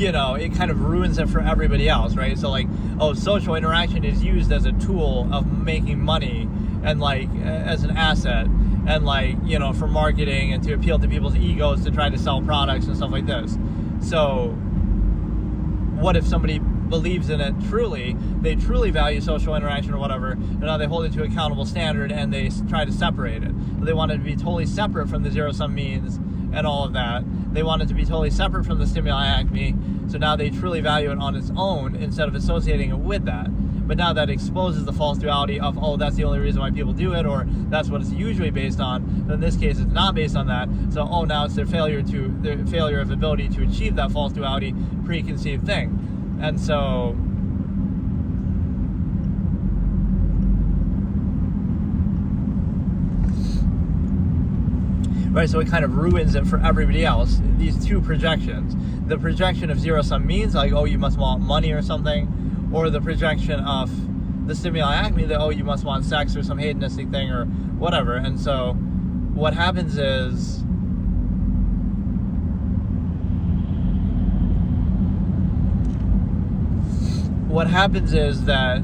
you know, it kind of ruins it for everybody else, right? So like, oh, social interaction is used as a tool of making money and like as an asset, and like, you know, for marketing and to appeal to people's egos to try to sell products and stuff like this. So what if somebody believes in it truly, they truly value social interaction or whatever, and now they hold it to an accountable standard and they try to separate it. They want it to be totally separate from the zero-sum means and all of that. They want it to be totally separate from the stimuli acme, so now they truly value it on its own instead of associating it with that. But now that exposes the false duality of, oh, that's the only reason why people do it, or that's what it's usually based on. But in this case, it's not based on that. So, oh, now it's their failure of ability to achieve that false duality preconceived thing. And so right, so it kind of ruins it for everybody else, these two projections. The projection of zero-sum means, like, oh, you must want money or something, or the projection of the stimuli acme that, oh, you must want sex or some hedonistic thing or whatever. And so what happens is that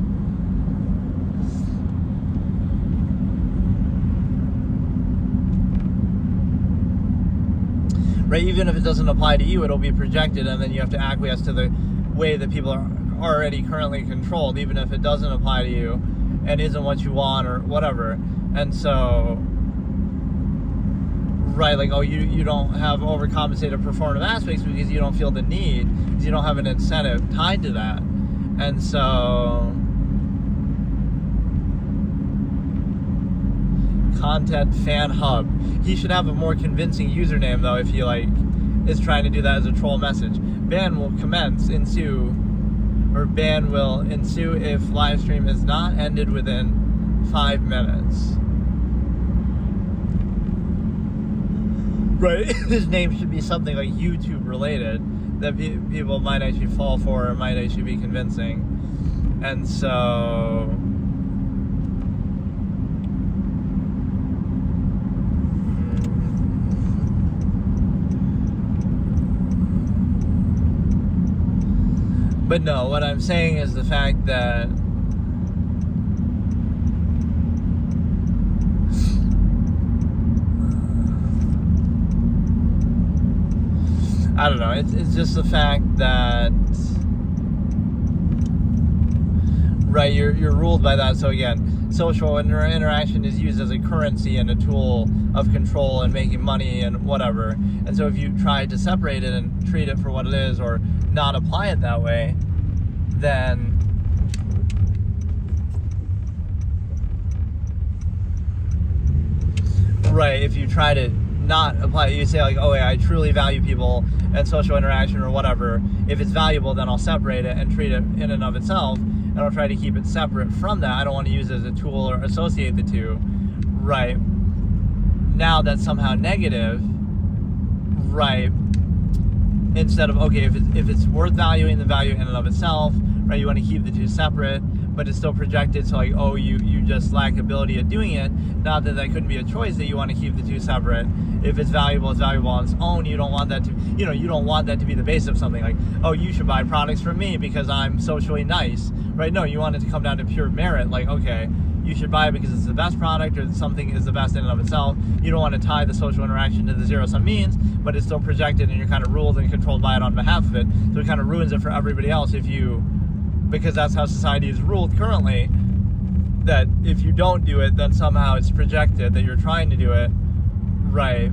right, even if it doesn't apply to you, it'll be projected, and then you have to acquiesce to the way that people are already currently controlled, even if it doesn't apply to you and isn't what you want or whatever. And so, right, like, oh, you don't have overcompensated performative aspects because you don't feel the need, because you don't have an incentive tied to that. And so Content Fan Hub. He should have a more convincing username though if he like is trying to do that as a troll message. Ban will commence, ensue, or ban will ensue if live stream is not ended within 5 minutes. Right, his name should be something like YouTube related that people might actually fall for or might actually be convincing. And so but no, what I'm saying is the fact that I don't know, it's just the fact that, right, you're ruled by that. So again, social interaction is used as a currency and a tool of control and making money and whatever. And so if you try to separate it and treat it for what it is or not apply it that way, then right, if you try to not apply it, you say like, oh yeah, I truly value people and social interaction or whatever. If it's valuable, then I'll separate it and treat it in and of itself, and I'll try to keep it separate from that. I don't want to use it as a tool or associate the two. Right. Now that's somehow negative. Right. Instead of, okay, if it's worth valuing, the value in and of itself, right, you want to keep the two separate, but it's still projected, so like, oh, you just lack ability at doing it. Not that couldn't be a choice that you want to keep the two separate. If it's valuable on its own. You don't want that to, you don't want that to be the base of something like, oh, you should buy products from me because I'm socially nice, right? No, you want it to come down to pure merit, like, okay, you should buy it because it's the best product or something is the best in and of itself. You don't want to tie the social interaction to the zero-sum means, but it's still projected and you're kind of ruled and controlled by it on behalf of it. So it kind of ruins it for everybody else because that's how society is ruled currently, that if you don't do it, then somehow it's projected that you're trying to do it, right,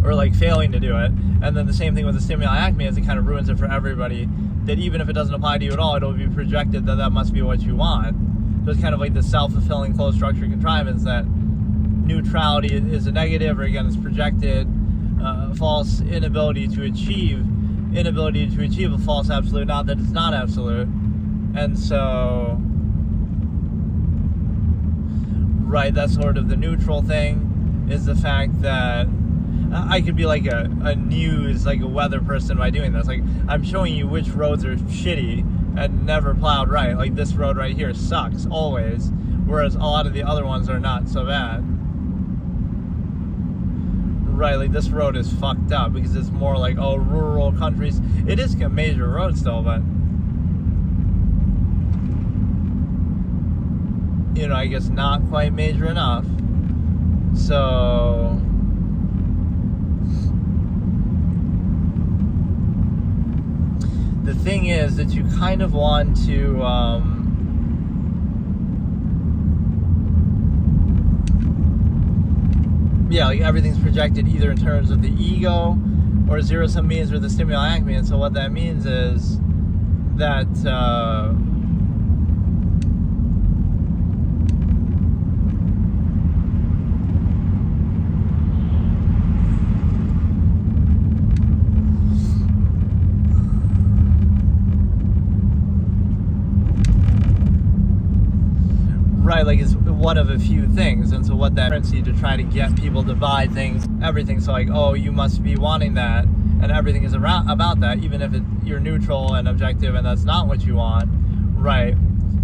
or like failing to do it. And then the same thing with the stimuli acme is it kind of ruins it for everybody, that even if it doesn't apply to you at all, it'll be projected that must be what you want. So it's kind of like the self-fulfilling closed structure contrivance that neutrality is a negative, or again, it's projected, false inability to achieve a false absolute, not that it's not absolute. And so, right, that's sort of the neutral thing, is the fact that I could be like a news, like a weather person by doing this. Like, I'm showing you which roads are shitty and never plowed right. Like, this road right here sucks, always. Whereas a lot of the other ones are not so bad. Right, like this road is fucked up because it's more like, oh, rural countries. It is a major road still, but I guess not quite major enough. So the thing is that you kind of want to like everything's projected either in terms of the ego or zero-sum means or the stimuli acme. And so what that means is that right, like it's one of a few things. And so what that currency to try to get people to buy things, everything. So like, oh, you must be wanting that, and everything is about that, even if you're neutral and objective and that's not what you want, right?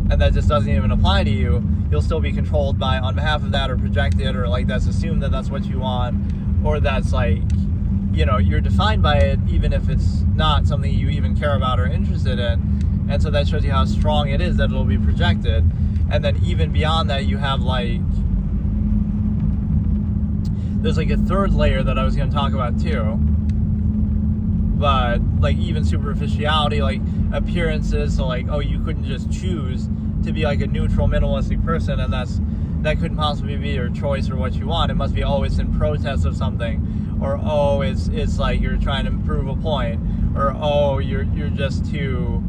And that just doesn't even apply to you. You'll still be controlled by on behalf of that, or projected, or like that's assumed that that's what you want, or that's like, you're defined by it even if it's not something you even care about or interested in. And so that shows you how strong it is that it'll be projected. And then even beyond that, you have like, there's like a third layer that I was going to talk about too. But like even superficiality, like appearances. So like, oh, you couldn't just choose to be like a neutral, minimalistic person, and that couldn't possibly be your choice or what you want. It must be always in protest of something, or oh, it's like you're trying to prove a point, or oh, you're just you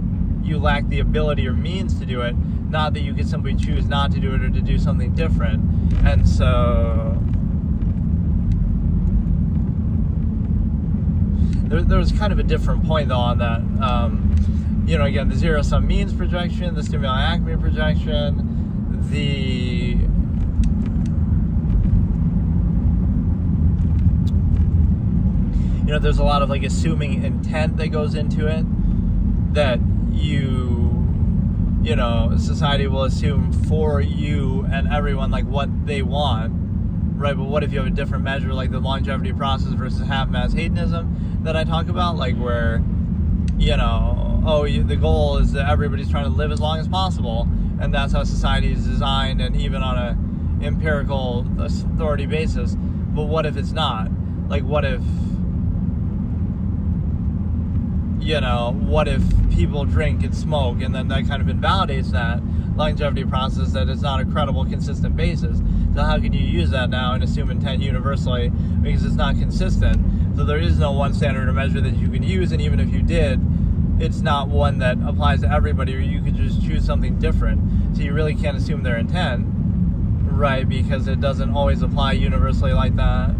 lack the ability or means to do it. Not that you could simply choose not to do it or to do something different. And so there was kind of a different point though on that. Again, the zero-sum means projection, the stimuli acme projection, there's a lot of like assuming intent that goes into it, that society will assume for you and everyone like what they want, right? But what if you have a different measure, like the longevity process versus half-mass hedonism that I talk about, like where, the goal is that everybody's trying to live as long as possible, and that's how society is designed, and even on a empirical authority basis. But what if it's not? Like, what if people drink and smoke, and then that kind of invalidates that longevity process, that it's not a credible, consistent basis. So how can you use that now and assume intent universally, because it's not consistent? So there is no one standard or measure that you can use, and even if you did, it's not one that applies to everybody, or you could just choose something different. So you really can't assume their intent, right? Because it doesn't always apply universally like that.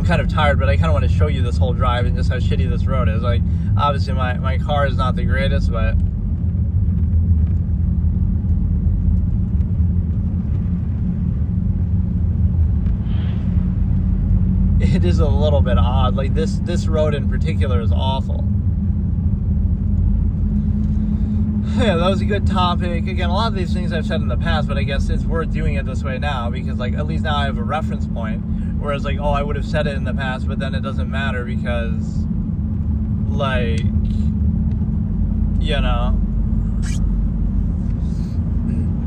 Kind of tired, but I kind of want to show you this whole drive and just how shitty this road is. Like, obviously my car is not the greatest, but it is a little bit odd. Like this road in particular is awful. Yeah, that was a good topic. Again, a lot of these things I've said in the past, but I guess it's worth doing it this way now, because like at least now I have a reference point. Whereas like, I would have said it in the past, but then it doesn't matter because, like,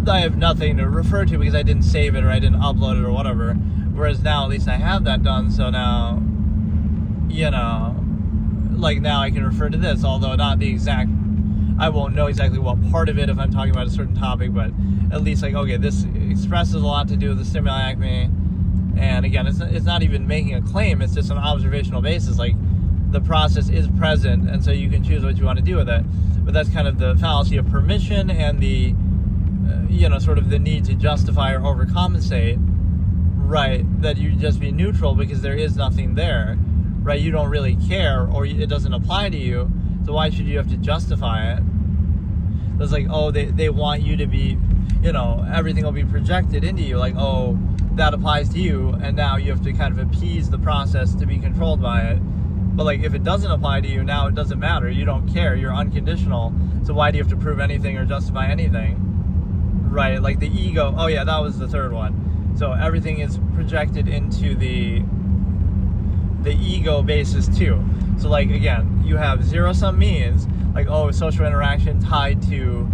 I have nothing to refer to because I didn't save it or I didn't upload it or whatever. Whereas now at least I have that done, so now, like now I can refer to this, although not the exact, I won't know exactly what part of it if I'm talking about a certain topic, but at least like, okay, this expresses a lot to do with the stimuli acme. And again, it's not even making a claim, it's just an observational basis. Like, the process is present, and so you can choose what you want to do with it. But that's kind of the fallacy of permission and the, sort of the need to justify or overcompensate, right? That you just be neutral because there is nothing there, right? You don't really care, or it doesn't apply to you, so why should you have to justify it? It's like, they want you to be, everything will be projected into you, like, that applies to you, and now you have to kind of appease the process to be controlled by it. But like, if it doesn't apply to you, now it doesn't matter. You don't care. You're unconditional. So why do you have to prove anything or justify anything? Right? Like the ego. Oh yeah, that was the third one. So everything is projected into the ego basis too. So like, again, you have zero-sum means, like, social interaction tied to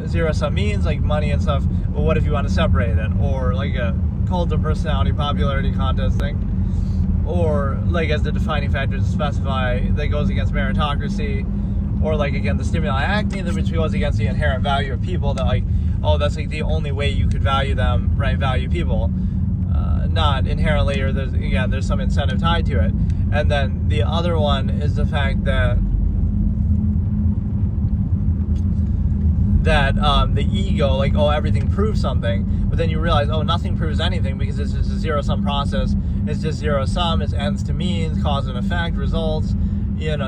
zero-sum means, like money and stuff. Well, what if you want to separate it? Or like a cult of personality popularity contest thing, or like as the defining factor to specify that goes against meritocracy, or like again the stimuli acme, which goes against the inherent value of people, that like, that's like the only way you could value them, right? Value people, not inherently, or there's some incentive tied to it. And then the other one is the fact that the ego, like, everything proves something, but then you realize, nothing proves anything, because it's just a zero-sum process. It's just zero-sum. It's ends to means, cause and effect, results,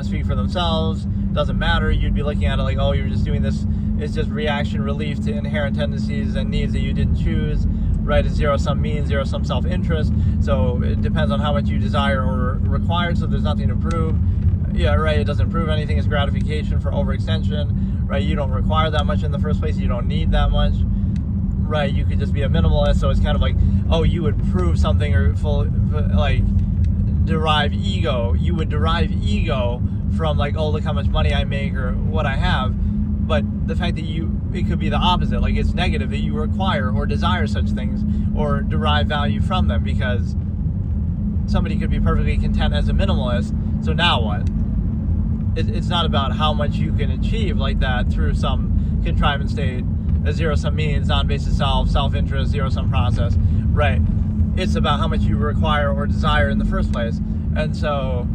speak for themselves. Doesn't matter. You'd be looking at it like, you're just doing this. It's just reaction relief to inherent tendencies and needs that you didn't choose, right? It's zero-sum means, zero-sum self-interest. So it depends on how much you desire or require, so there's nothing to prove. Yeah, right, it doesn't prove anything. It's gratification for overextension, right? You don't require that much in the first place. You don't need that much, right? You could just be a minimalist. So it's kind of like, you would prove something or derive ego. You would derive ego from like, look how much money I make or what I have. But the fact that it could be the opposite. Like, it's negative that you require or desire such things or derive value from them, because somebody could be perfectly content as a minimalist. So now what? It's not about how much you can achieve like that through some contrivance state, a zero-sum means, non-basis self-interest, zero-sum process, right? It's about how much you require or desire in the first place. And so,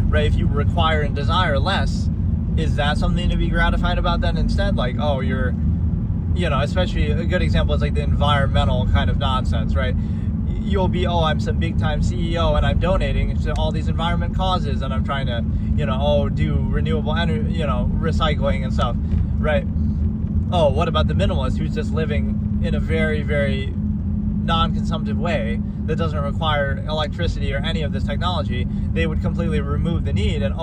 right, if you require and desire less, is that something to be gratified about then instead? Like, oh, you're, especially a good example is like the environmental kind of nonsense, right? You'll be, oh, I'm some big time CEO and I'm donating to all these environment causes and I'm trying to, do renewable energy, recycling and stuff, right? Oh, what about the minimalist who's just living in a very, very non-consumptive way that doesn't require electricity or any of this technology? They would completely remove the need. And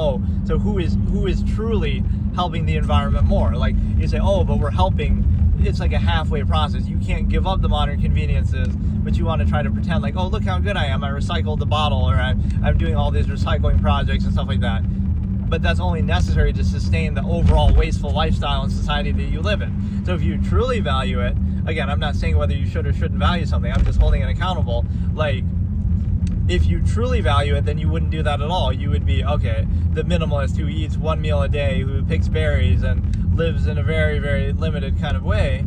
so who is truly helping the environment more? Like you say, oh, but we're helping. It's like a halfway process. You can't give up the modern conveniences, but you want to try to pretend like, oh, look how good I am. I recycled the bottle, or I'm doing all these recycling projects and stuff like that. But that's only necessary to sustain the overall wasteful lifestyle and society that you live in. So if you truly value it, again, I'm not saying whether you should or shouldn't value something. I'm just holding it accountable. Like, if you truly value it, then you wouldn't do that at all. You would be, okay, the minimalist who eats one meal a day, who picks berries and lives in a very, very limited kind of way.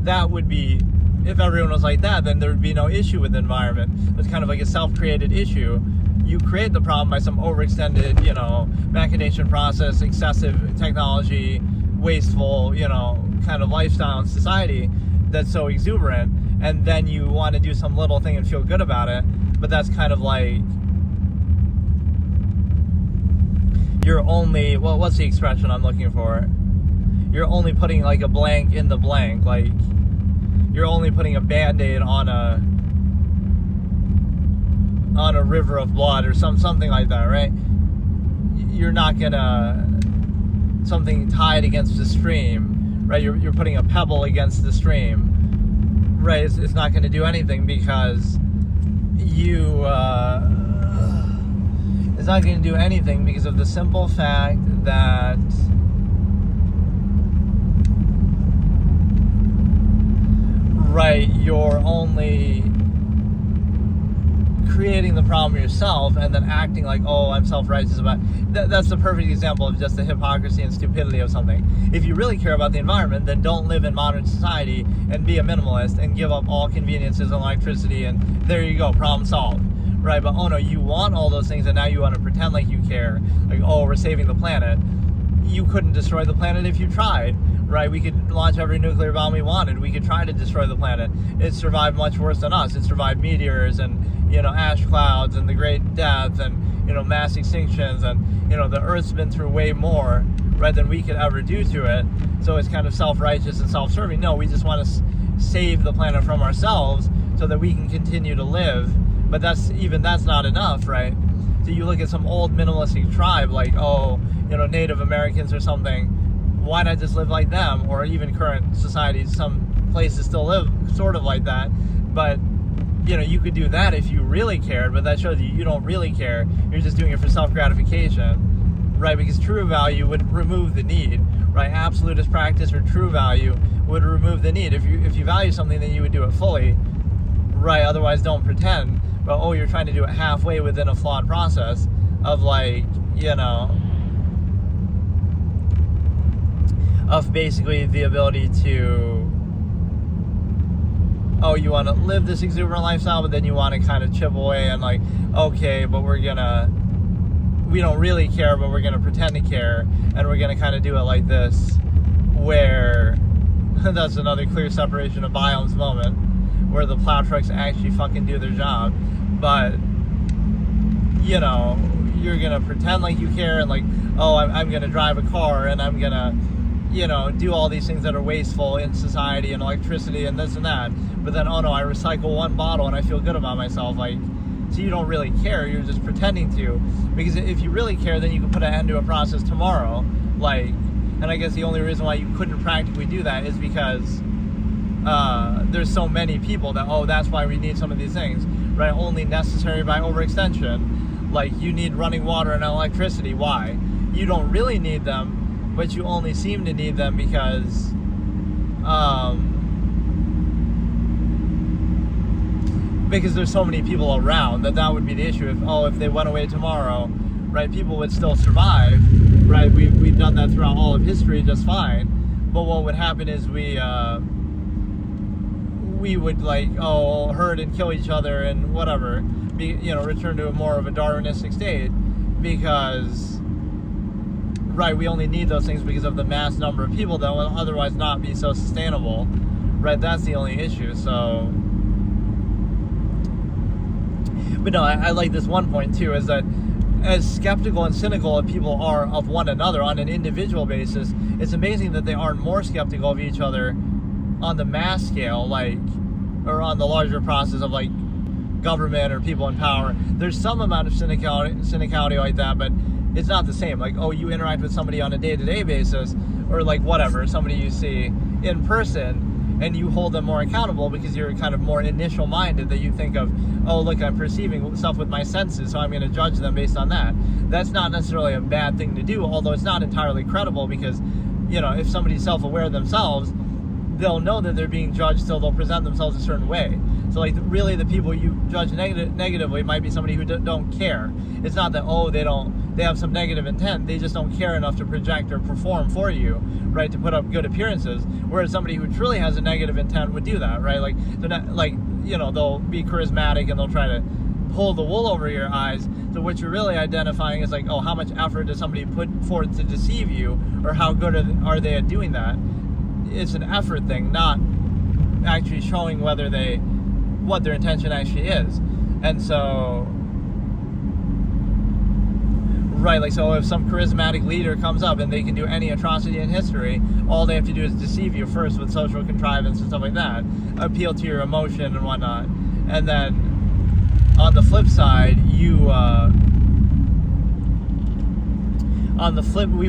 That would be, if everyone was like that, then there would be no issue with the environment. It's kind of like a self-created issue. You create the problem by some overextended, machination process, excessive technology, wasteful, kind of lifestyle and society that's so exuberant, and then you want to do some little thing and feel good about it, but that's kind of like you're only, what's the expression I'm looking for? You're only putting like a blank in the blank, like you're only putting a Band-Aid on a river of blood or something like that, right? You're not gonna, something tied against the stream, right? You're putting a pebble against the stream, right? It's not going to do anything because it's not going to do anything because of the simple fact that right, you're only creating the problem yourself and then acting like, oh, I'm self-righteous about it. That's the perfect example of just the hypocrisy and stupidity of something. If you really care about the environment, then don't live in modern society and be a minimalist and give up all conveniences and electricity, and there you go, problem solved, right? But oh no, you want all those things and now you want to pretend like you care, like, oh, we're saving the planet. You couldn't destroy the planet if you tried, right? We could launch every nuclear bomb we wanted. We could try to destroy the planet. It survived much worse than us. It survived meteors and, ash clouds and the Great Death and, mass extinctions, and, the Earth's been through way more, right, than we could ever do to it. So it's kind of self-righteous and self-serving. No, we just want to save the planet from ourselves so that we can continue to live. But that's not enough, right? So you look at some old minimalistic tribe like, oh, Native Americans or something, why not just live like them? Or even current societies, some places still live sort of like that. But, you could do that if you really cared, but that shows you don't really care. You're just doing it for self-gratification, right? Because true value would remove the need, right? Absolutist practice or true value would remove the need. If you value something, then you would do it fully, right? Otherwise, don't pretend. But, oh, you're trying to do it halfway within a flawed process of like, of basically the ability to, oh, you want to live this exuberant lifestyle, but then you want to kind of chip away and like, okay, but we don't really care, but we're gonna pretend to care, and we're gonna kind of do it like this, where that's another clear separation of biomes moment, where the plow trucks actually fucking do their job, but you're gonna pretend like you care and like, oh, I'm gonna drive a car and I'm gonna do all these things that are wasteful in society and electricity and this and that, but then, oh no, I recycle one bottle and I feel good about myself. Like, so you don't really care, you're just pretending to, because if you really care, then you can put an end to a process tomorrow, like, and I guess the only reason why you couldn't practically do that is because there's so many people that, oh, that's why we need some of these things, right? Only necessary by overextension. Like, you need running water and electricity. Why? You don't really need them, but you only seem to need them because there's so many people around that would be the issue. If they went away tomorrow, right, people would still survive, right? We've done that throughout all of history just fine. But what would happen is we would like hurt and kill each other and whatever, return to a more of a Darwinistic state, because we only need those things because of the mass number of people that will otherwise not be so sustainable, right? That's the only issue. So, but no, I like this one point too, is that as skeptical and cynical as people are of one another on an individual basis, it's amazing that they aren't more skeptical of each other on the mass scale, or on the larger process of government or people in power. There's some amount of cynicality like that, but it's not the same. You interact with somebody on a day-to-day basis, or whatever, somebody you see in person, and you hold them more accountable because you're kind of more initial minded, that you think of, oh, look, I'm perceiving stuff with my senses, so I'm going to judge them based on that. That's not necessarily a bad thing to do, although it's not entirely credible, because, if somebody's self-aware themselves, they'll know that they're being judged, so they'll present themselves a certain way. So really the people you judge negatively might be somebody who don't care. It's not that, they have some negative intent, they just don't care enough to project or perform for you, right, to put up good appearances. Whereas somebody who truly has a negative intent would do that, right? They're not, they'll be charismatic and they'll try to pull the wool over your eyes. So what you're really identifying is how much effort does somebody put forth to deceive you, or how good are they at doing that? It's an effort thing, not actually showing what their intention actually is. And so, so if some charismatic leader comes up and they can do any atrocity in history, all they have to do is deceive you first with social contrivance and stuff like that, appeal to your emotion and whatnot. And then on the flip side,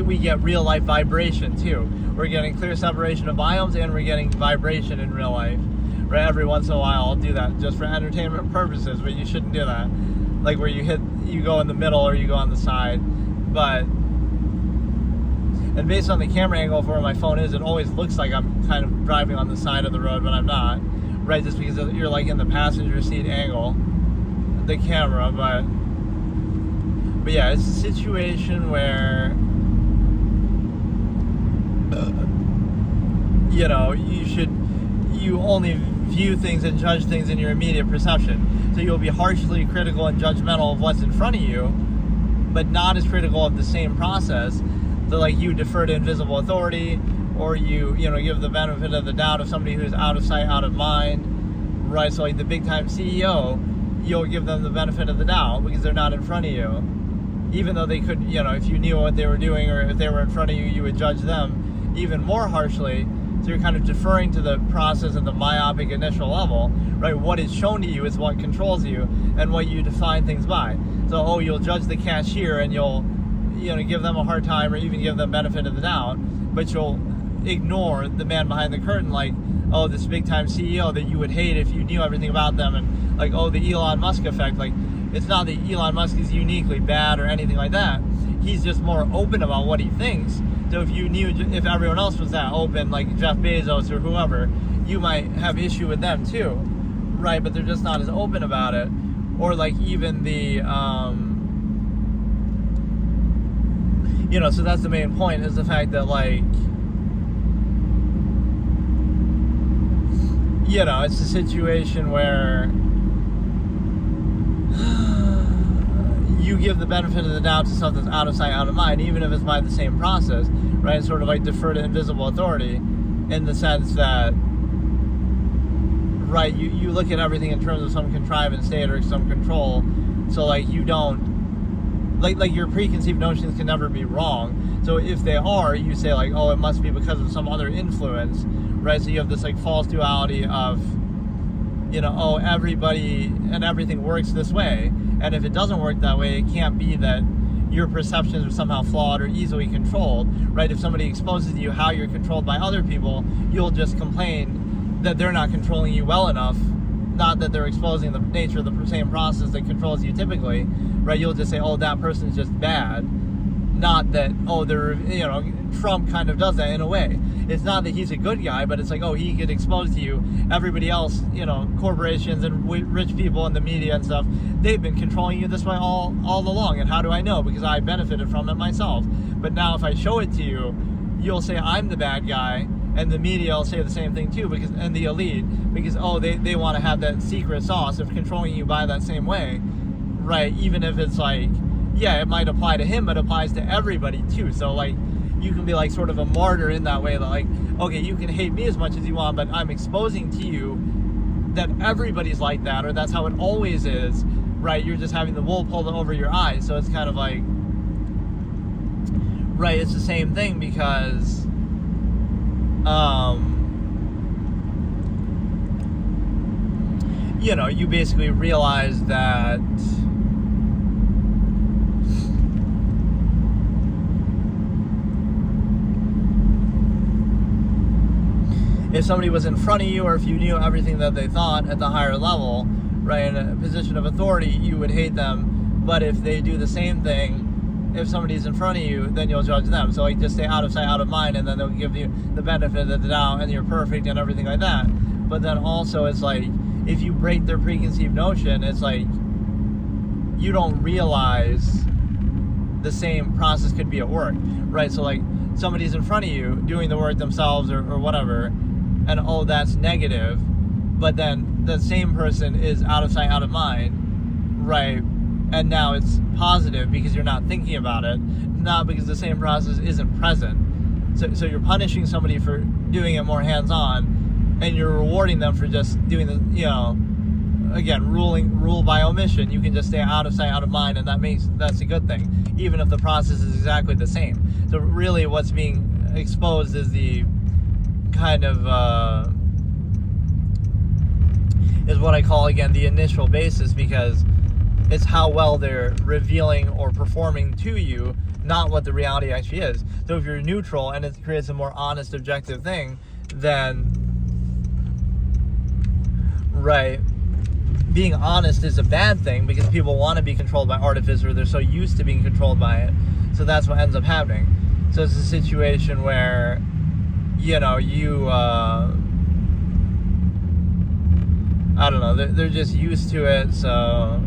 we get real life vibration too. We're getting clear separation of biomes, and we're getting vibration in real life. Right? Every once in a while, I'll do that just for entertainment purposes, but you shouldn't do that. Where you go in the middle or you go on the side. And based on the camera angle of where my phone is, it always looks like I'm kind of driving on the side of the road, but I'm not. Right? Just because you're in the passenger seat angle, the camera. But yeah, it's a situation where you only view things and judge things in your immediate perception. So you'll be harshly critical and judgmental of what's in front of you, but not as critical of the same process. So you defer to invisible authority, or you give the benefit of the doubt of somebody who's out of sight, out of mind, right? So the big time CEO, you'll give them the benefit of the doubt because they're not in front of you. Even though they could, if you knew what they were doing, or if they were in front of you, you would judge them even more harshly. So you're kind of deferring to the process at the myopic initial level, right? What is shown to you is what controls you and what you define things by. So, you'll judge the cashier and you'll, give them a hard time, or even give them benefit of the doubt, but you'll ignore the man behind the curtain, this big time CEO that you would hate if you knew everything about them, and the Elon Musk effect. It's not that Elon Musk is uniquely bad or anything like that. He's just more open about what he thinks. So if everyone else was that open, like Jeff Bezos or whoever, you might have issue with them too, right? But they're just not as open about it. Or even the, so that's the main point, is the fact that it's a situation where you give the benefit of the doubt to something that's out of sight, out of mind, even if it's by the same process, right? It's sort of defer to invisible authority, in the sense that, right, you look at everything in terms of some contrivance state or some control, so you don't, your preconceived notions can never be wrong. So if they are, you say it must be because of some other influence, right? So you have this false duality of, everybody and everything works this way. And if it doesn't work that way, it can't be that your perceptions are somehow flawed or easily controlled, right? If somebody exposes to you how you're controlled by other people, you'll just complain that they're not controlling you well enough, not that they're exposing the nature of the same process that controls you typically, right? You'll just say, that person's just bad. Not that, they're, Trump kind of does that in a way. It's not that he's a good guy, but it's he could expose to you everybody else, corporations and rich people in the media and stuff, they've been controlling you this way all along. And how do I know? Because I benefited from it myself. But now if I show it to you, you'll say I'm the bad guy, And the media will say the same thing too, and the elite, because they want to have that secret sauce of controlling you by that same way, right? Even if it's like, yeah, it might apply to him, but it applies to everybody too. So like, you can be like sort of a martyr in that way, that like, okay, you can hate me as much as you want, but I'm exposing to you that everybody's like that, or that's how it always is, right? You're just having the wool pulled over your eyes. So it's kind of like, right, it's the same thing, because you know, you basically realize that if somebody was in front of you, or if you knew everything that they thought at the higher level, right, in a position of authority, you would hate them. But if they do the same thing, if somebody's in front of you, then you'll judge them. So like, just stay out of sight, out of mind, and then they'll give you the benefit of the doubt, and you're perfect and everything like that. But then also, it's like, if you break their preconceived notion, it's like, you don't realize the same process could be at work, right? So like, somebody's in front of you doing the work themselves, or whatever, and that's negative, but then the same person is out of sight, out of mind, right? And now it's positive because you're not thinking about it, not because the same process isn't present. So you're punishing somebody for doing it more hands-on, and you're rewarding them for just doing the, you know, again, rule by omission. You can just stay out of sight, out of mind, and that's a good thing, even if the process is exactly the same. So really what's being exposed is the kind of, is what I call, again, the initial basis, because it's how well they're revealing or performing to you, not what the reality actually is. So if you're neutral and it creates a more honest, objective thing, then, right, being honest is a bad thing, because people want to be controlled by artifice, or they're so used to being controlled by it. So that's what ends up happening. So it's a situation where, you know, I don't know, they're just used to it, so